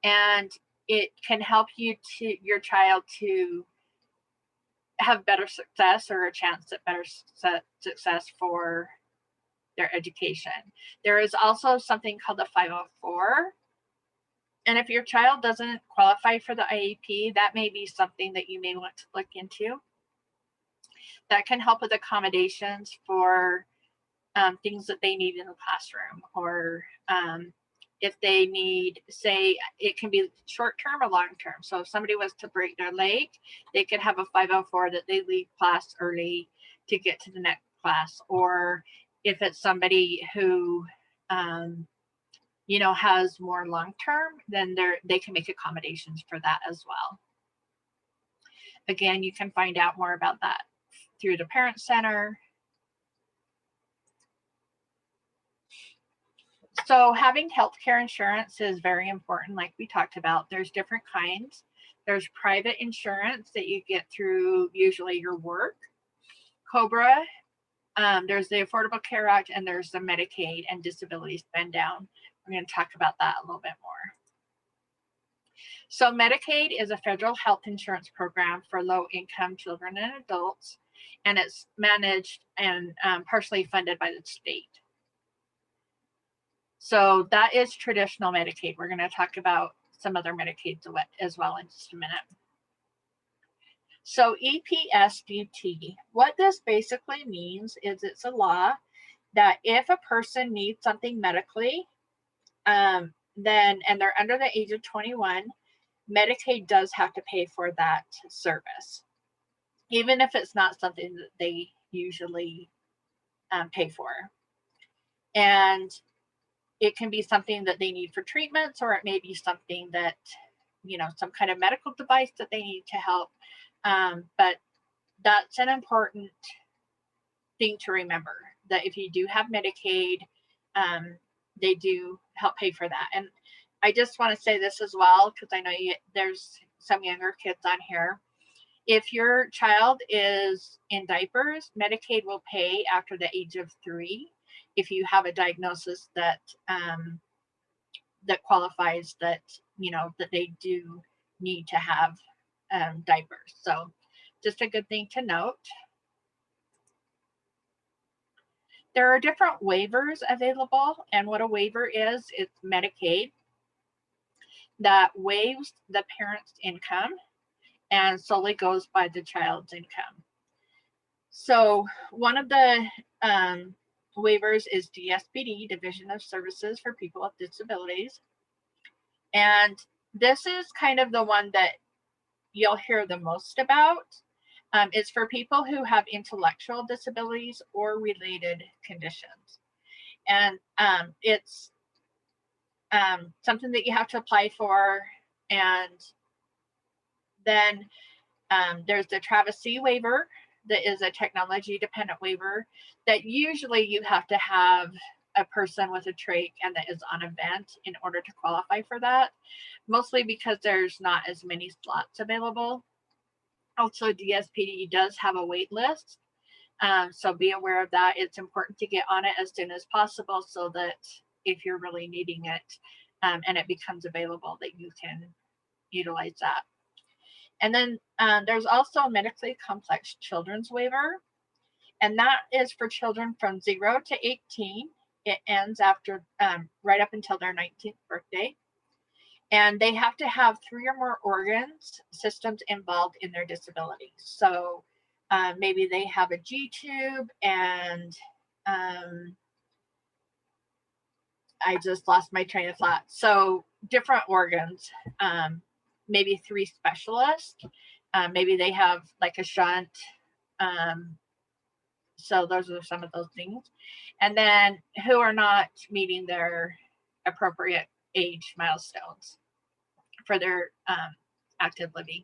B: and it can help your child to have better success, or a chance at better success for their education. There is also something called the 504. And if your child doesn't qualify for the IEP, that may be something that you may want to look into. That can help with accommodations for things that they need in the classroom, or if they need, say, it can be short-term or long-term. So if somebody was to break their leg, they could have a 504 that they leave class early to get to the next class. Or if it's somebody who, has more long-term, then they can make accommodations for that as well. Again, you can find out more about that through the Parent Center. So having healthcare insurance is very important, like we talked about. There's different kinds. There's private insurance that you get through usually your work, COBRA. There's the Affordable Care Act, and there's the Medicaid and Disabilities spend down. We're going to talk about that a little bit more. So Medicaid is a federal health insurance program for low-income children and adults, and it's managed and partially funded by the state. So that is traditional Medicaid. We're going to talk about some other Medicaids as well in just a minute. So EPSDT, what this basically means is it's a law that if a person needs something medically, and they're under the age of 21, Medicaid does have to pay for that service, even if it's not something that they usually pay for. And it can be something that they need for treatments, or it may be something that, some kind of medical device that they need to help. But that's an important thing to remember, that if you do have Medicaid, they do help pay for that. And I just want to say this as well, because I know there's some younger kids on here. If your child is in diapers, Medicaid will pay after the age of 3 if you have a diagnosis that that qualifies that that they do need to have diapers. So just a good thing to note. There are different waivers available, and what a waiver is, it's Medicaid that waives the parent's income and solely goes by the child's income. So one of the waivers is Dspd, Division of Services for People with Disabilities. And this is kind of the one that you'll hear the most about. It's for people who have intellectual disabilities or related conditions. And it's something that you have to apply for. And then there's the Travis C waiver, that is a technology dependent waiver that usually you have to have a person with a trach and that is on a vent in order to qualify for that, mostly because there's not as many slots available. Also, Dspd does have a wait list, so be aware of that. It's important to get on it as soon as possible so that if you're really needing it and it becomes available, that you can utilize that. And then there's also a medically complex children's waiver, and that is for children from 0 to 18. It ends after right up until their 19th birthday. And they have to have 3 or more organs systems involved in their disability. So maybe they have a G tube, and I just lost my train of thought. So different organs, maybe 3 specialists, maybe they have like a shunt. So those are some of those things. And then who are not meeting their appropriate age milestones for their active living.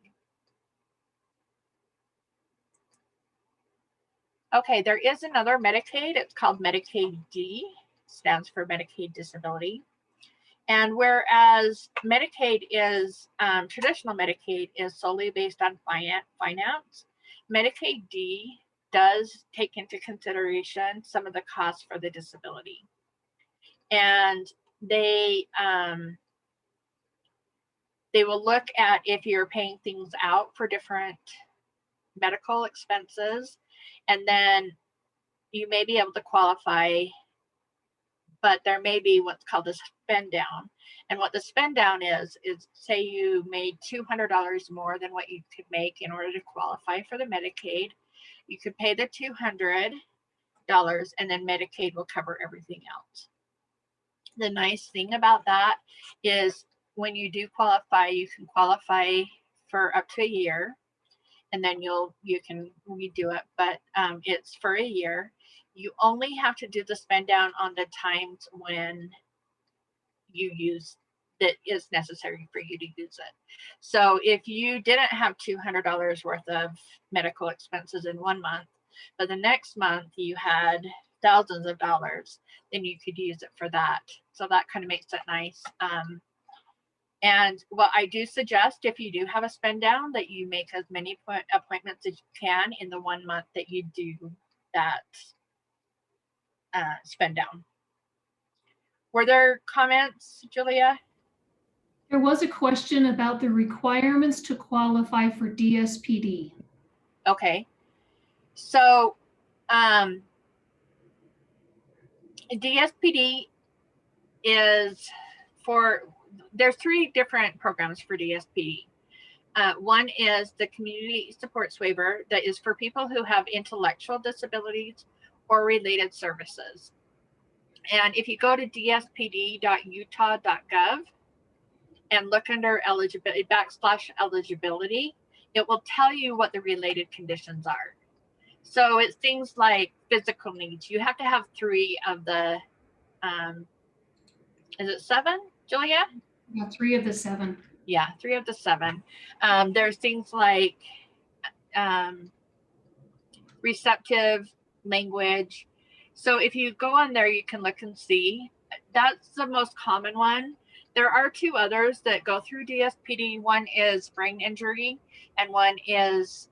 B: Okay, there is another Medicaid. It's called Medicaid D, stands for Medicaid Disability. And whereas Medicaid is, traditional Medicaid is solely based on finance, Medicaid D does take into consideration some of the costs for the disability. And they will look at if you're paying things out for different medical expenses, and then you may be able to qualify, but there may be what's called a spend down. And what the spend down is say you made $200 more than what you could make in order to qualify for the Medicaid. You could pay the $200 and then Medicaid will cover everything else. The nice thing about that is when you do qualify, you can qualify for up to a year, and then you can redo it, but it's for a year. You only have to do the spend down on the times when you use that is necessary for you to use it. So if you didn't have $200 worth of medical expenses in one month, but the next month you had thousands of dollars, then you could use it for that. So that kind of makes it nice. And what I do suggest, if you do have a spend down, that you make as many appointments as you can in the 1 month that you do that spend down. Were there comments, Julia?
A: There was a question about the requirements to qualify for DSPD.
B: Okay. So DSPD is there's 3 different programs for DSPD. One is the Community Supports Waiver that is for people who have intellectual disabilities or related services. And if you go to dspd.utah.gov and look under /eligibility, it will tell you what the related conditions are. So it's things like physical needs. You have to have 3 of the, is it 7, Julia?
A: Yeah, 3 of the 7.
B: Yeah, 3 of the 7. There's things like receptive language. So if you go on there, you can look and see. That's the most common one. There are 2 others that go through DSPD. One is brain injury and one is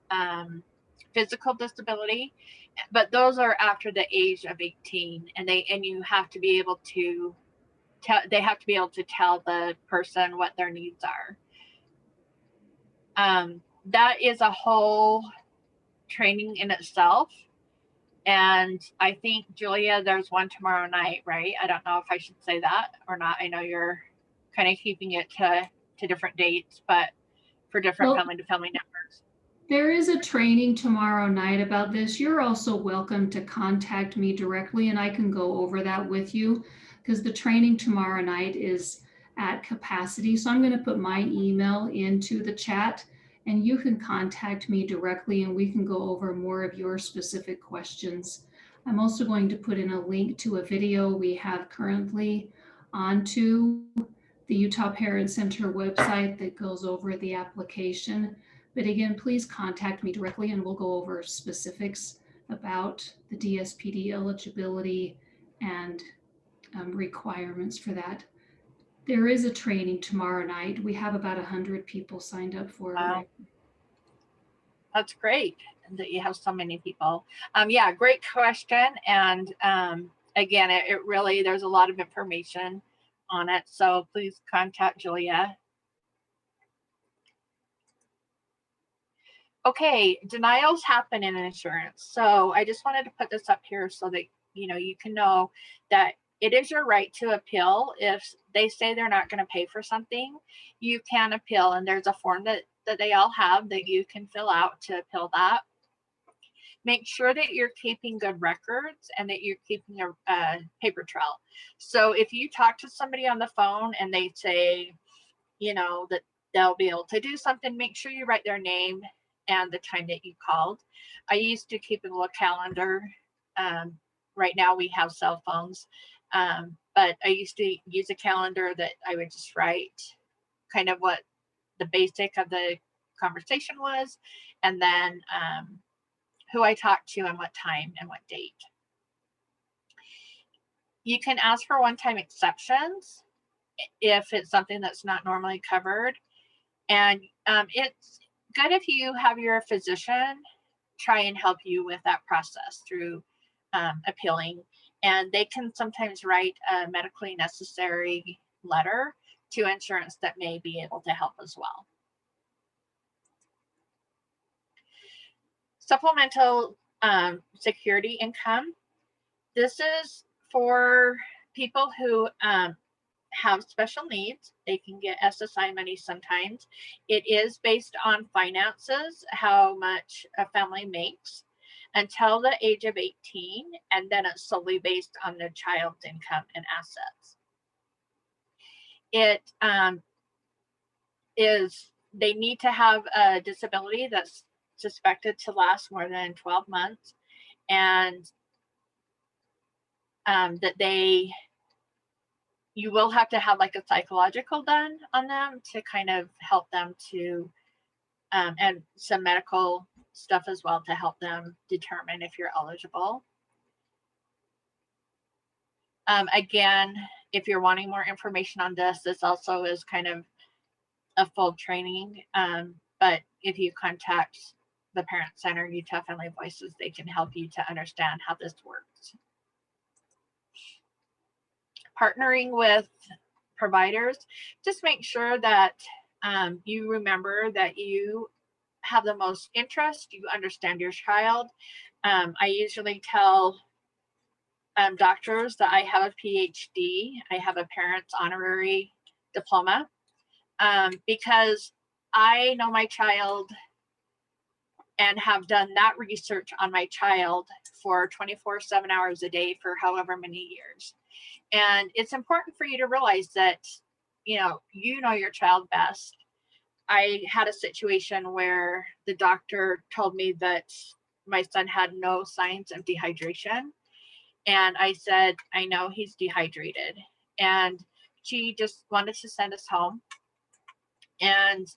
B: physical disability. But those are after the age of 18, and you have to be able to they have to be able to tell the person what their needs are. That is a whole training in itself. And I think, Julia, there's one tomorrow night, right? I don't know if I should say that or not. I know you're kind of keeping it to different dates, but for different family-to-family networks.
A: There is a training tomorrow night about this. You're also welcome to contact me directly and I can go over that with you, because the training tomorrow night is at capacity. So I'm going to put my email into the chat and you can contact me directly and we can go over more of your specific questions. I'm also going to put in a link to a video we have currently onto the Utah Parent Center website that goes over the application. But again, please contact me directly and we'll go over specifics about the DSPD eligibility and requirements for that. There is a training tomorrow night. We have about 100 people signed up for it.
B: Wow. That's great that you have so many people. Yeah, great question. And again, it really, there's a lot of information on it. So please contact Julia. Okay, denials happen in insurance. So I just wanted to put this up here so that you can know that it is your right to appeal. If they say they're not going to pay for something, you can appeal, and there's a form that they all have that you can fill out to appeal that. Make sure that you're keeping good records and that you're keeping a paper trail. So if you talk to somebody on the phone and they say, that they'll be able to do something, make sure you write their name and the time that you called. I used to keep a little calendar. Right now we have cell phones, but I used to use a calendar that I would just write kind of what the basic of the conversation was, and then who I talked to and what time and what date. You can ask for one-time exceptions if it's something that's not normally covered. And it's good if you have your physician try and help you with that process through appealing. And they can sometimes write a medically necessary letter to insurance that may be able to help as well. Supplemental security income. This is for people who have special needs. They can get SSI money sometimes. It is based on finances, how much a family makes until the age of 18, and then it's solely based on the child's income and assets. It they need to have a disability that's suspected to last more than 12 months, and that you will have to have like a psychological done on them to kind of help them to, and some medical stuff as well to help them determine if you're eligible. Again, if you're wanting more information on this also is kind of a full training. But if you contact the Parent Center, Utah Family Voices, they can help you to understand how this works. Partnering with providers, just make sure that you remember that you have the most interest, you understand your child. I usually tell doctors that I have a PhD, I have a parent's honorary diploma, because I know my child and have done that research on my child for 24/7 hours a day for however many years. And it's important for you to realize that, you know your child best. I had a situation where the doctor told me that my son had no signs of dehydration. And I said, I know he's dehydrated. And she just wanted to send us home. And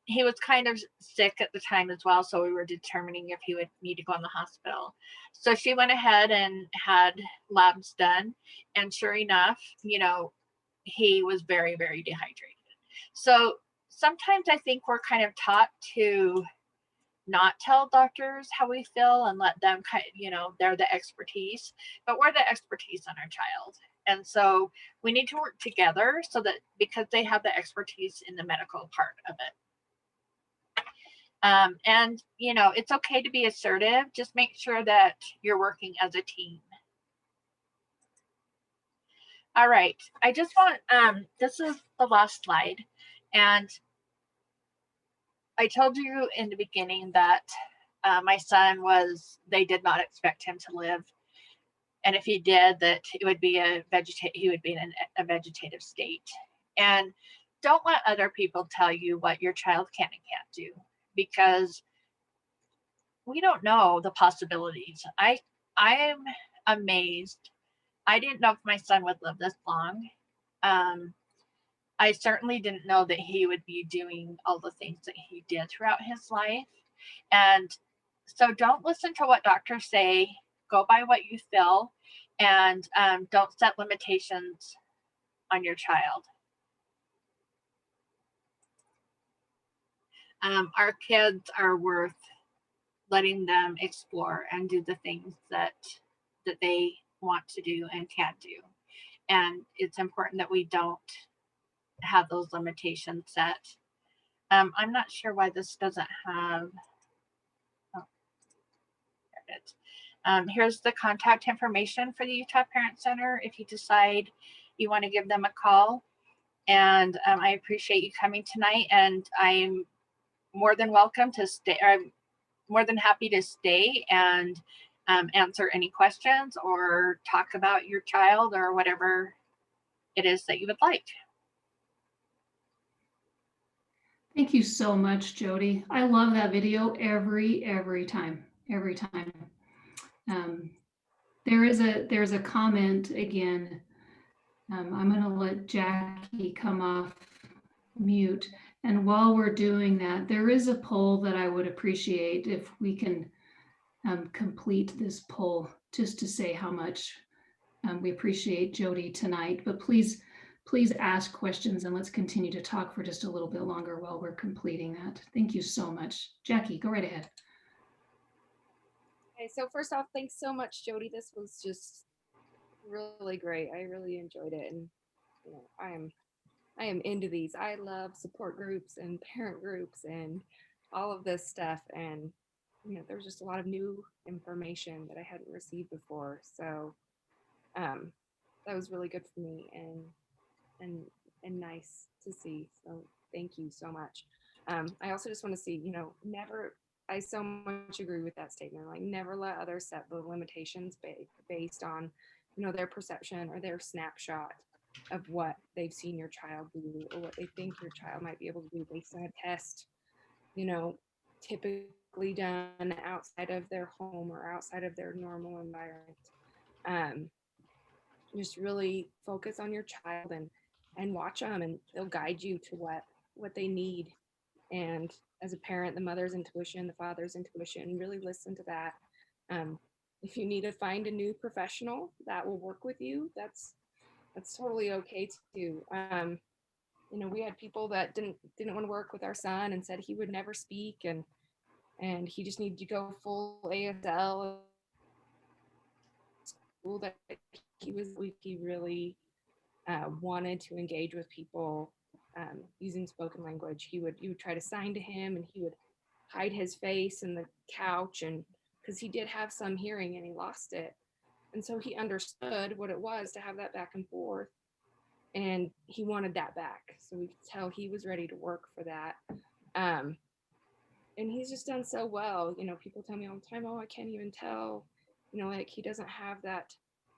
B: he was kind of sick at the time as well. So we were determining if he would need to go in the hospital. So she went ahead and had labs done. And sure enough, he was very, very dehydrated. So sometimes I think we're kind of taught to not tell doctors how we feel and let them they're the expertise, but we're the expertise on our child. And so we need to work together so that, because they have the expertise in the medical part of it. And it's okay to be assertive. Just make sure that you're working as a team. All right, I just want, this is the last slide. And I told you in the beginning that my son they did not expect him to live. And if he did, that it would be he would be in a vegetative state. And don't let other people tell you what your child can and can't do, because we don't know the possibilities. I am amazed. I didn't know if my son would live this long. I certainly didn't know that he would be doing all the things that he did throughout his life. And so don't listen to what doctors say. Go by what you feel, and don't set limitations on your child. Our kids are worth letting them explore and do the things that they want to do and can do. And it's important that we don't have those limitations set. I'm not sure why this doesn't have, oh, there it is. Here's the contact information for the Utah Parent Center if you decide you want to give them a call. And I appreciate you coming tonight, and I'm more than welcome to stay. I'm more than happy to stay and answer any questions or talk about your child or whatever it is that you would like.
A: Thank you so much, Jody. I love that video every time. There's a comment again. I'm going to let Jackie come off mute. And while we're doing that, there is a poll that I would appreciate if we can complete this poll, just to say how much we appreciate Jody tonight. But please ask questions, and let's continue to talk for just a little bit longer while we're completing that. Thank you so much. Jackie, go right ahead.
D: Okay, so first off, thanks so much, Jody. This was just really great. I really enjoyed it, and you know, I am into these. I love support groups and parent groups and all of this stuff. And you know, there's just a lot of new information that I hadn't received before. So that was really good for me and nice to see. So thank you so much. I also just want to see, you know, I so much agree with that statement. Like, never let others set the limitations based on, you know, their perception or their snapshot of what they've seen your child do or what they think your child might be able to do based on a test, you know, typically done outside of their home or outside of their normal environment. Just really focus on your child and watch them, and they'll guide you to what they need. And as a parent, the mother's intuition, the father's intuition, really listen to that. If you need to find a new professional that will work with you, that's totally okay too. You know, we had people that didn't want to work with our son and said he would never speak, and he just needed to go full ASL school that he really wanted to engage with people using spoken language. He would try to sign to him, and he would hide his face in the couch, and because he did have some hearing and he lost it, and so he understood what it was to have that back and forth, and he wanted that back. So we could tell he was ready to work for that. And he's just done so well. You know, people tell me all the time, oh, I can't even tell, you know, like he doesn't have that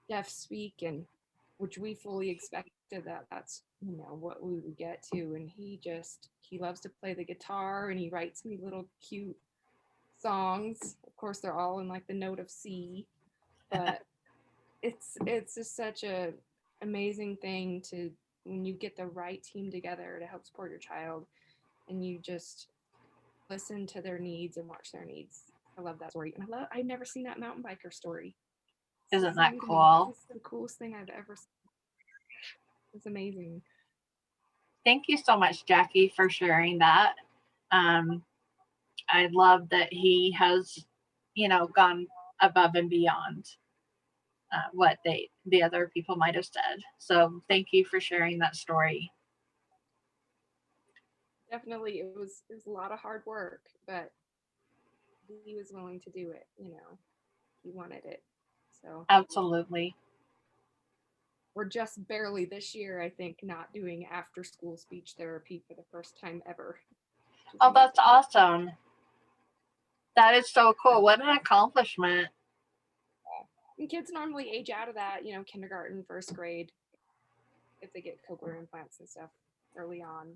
D: deaf speak, and which we fully expected that's, you know, what we would get to. And he loves to play the guitar, and he writes me little cute songs. Of course, they're all in like the note of C, but it's just such a amazing thing to when you get the right team together to help support your child, and you just listen to their needs and watch their needs. I love that story. And I've never seen that mountain biker story.
B: Isn't that cool?
D: It's the coolest thing I've ever seen. It's amazing.
B: Thank you so much, Jackie, for sharing that. I love that he has, you know, gone above and beyond what the other people might have said. So thank you for sharing that story.
D: Definitely, it was a lot of hard work, but he was willing to do it. You know, he wanted it. So
B: absolutely.
D: We're just barely this year, I think, not doing after school speech therapy for the first time ever.
B: Oh, that's awesome. That is so cool. What an accomplishment.
D: And kids normally age out of that, you know, kindergarten, first grade, if they get cochlear implants and stuff early on.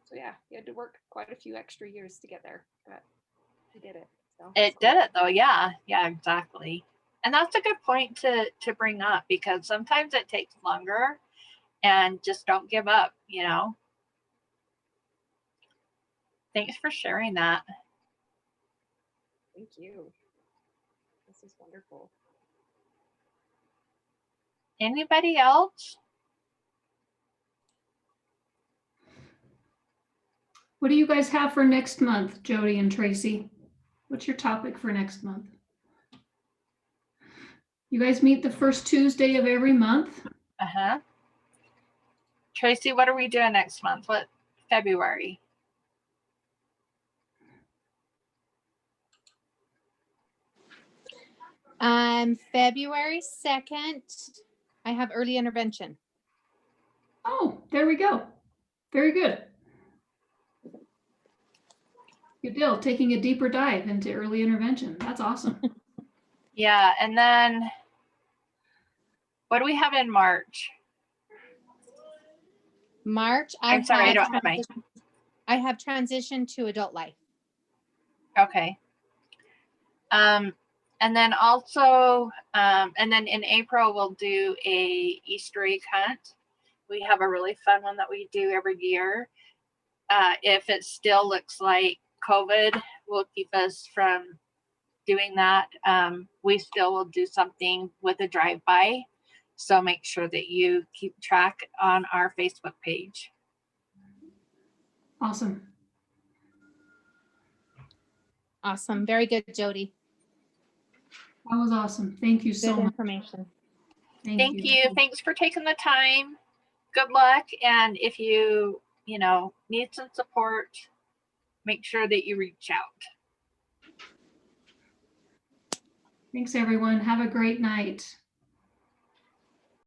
D: So yeah, he had to work quite a few extra years to get there, but he did it. So
B: it did it though. Yeah, exactly. And that's a good point to bring up, because sometimes it takes longer, and just don't give up, you know. Thanks for sharing that.
D: Thank you. This is wonderful.
B: Anybody else?
A: What do you guys have for next month, Jody and Tracy? What's your topic for next month? You guys meet the first Tuesday of every month?
B: Uh-huh. Tracy, what are we doing next month? What February.
F: February 2nd, I have early intervention.
A: Oh, there we go. Very good. Good deal. Taking a deeper dive into early intervention. That's awesome.
B: Yeah, and then what do we have in March?
F: March,
B: I'm sorry, I don't have my.
F: I have transition to adult life.
B: Okay. And then also, and then in April, we'll do a Easter egg hunt. We have a really fun one that we do every year. If it still looks like COVID will keep us from doing that, we still will do something with a drive-by. So make sure that you keep track on our Facebook page.
A: Awesome.
F: Awesome. Very good, Jody.
A: That was awesome. Thank you so
F: Good
A: much.
F: information.
B: Thank you. Thanks for taking the time. Good luck. And if you need some support, make sure that you reach out.
A: Thanks, everyone. Have a great night.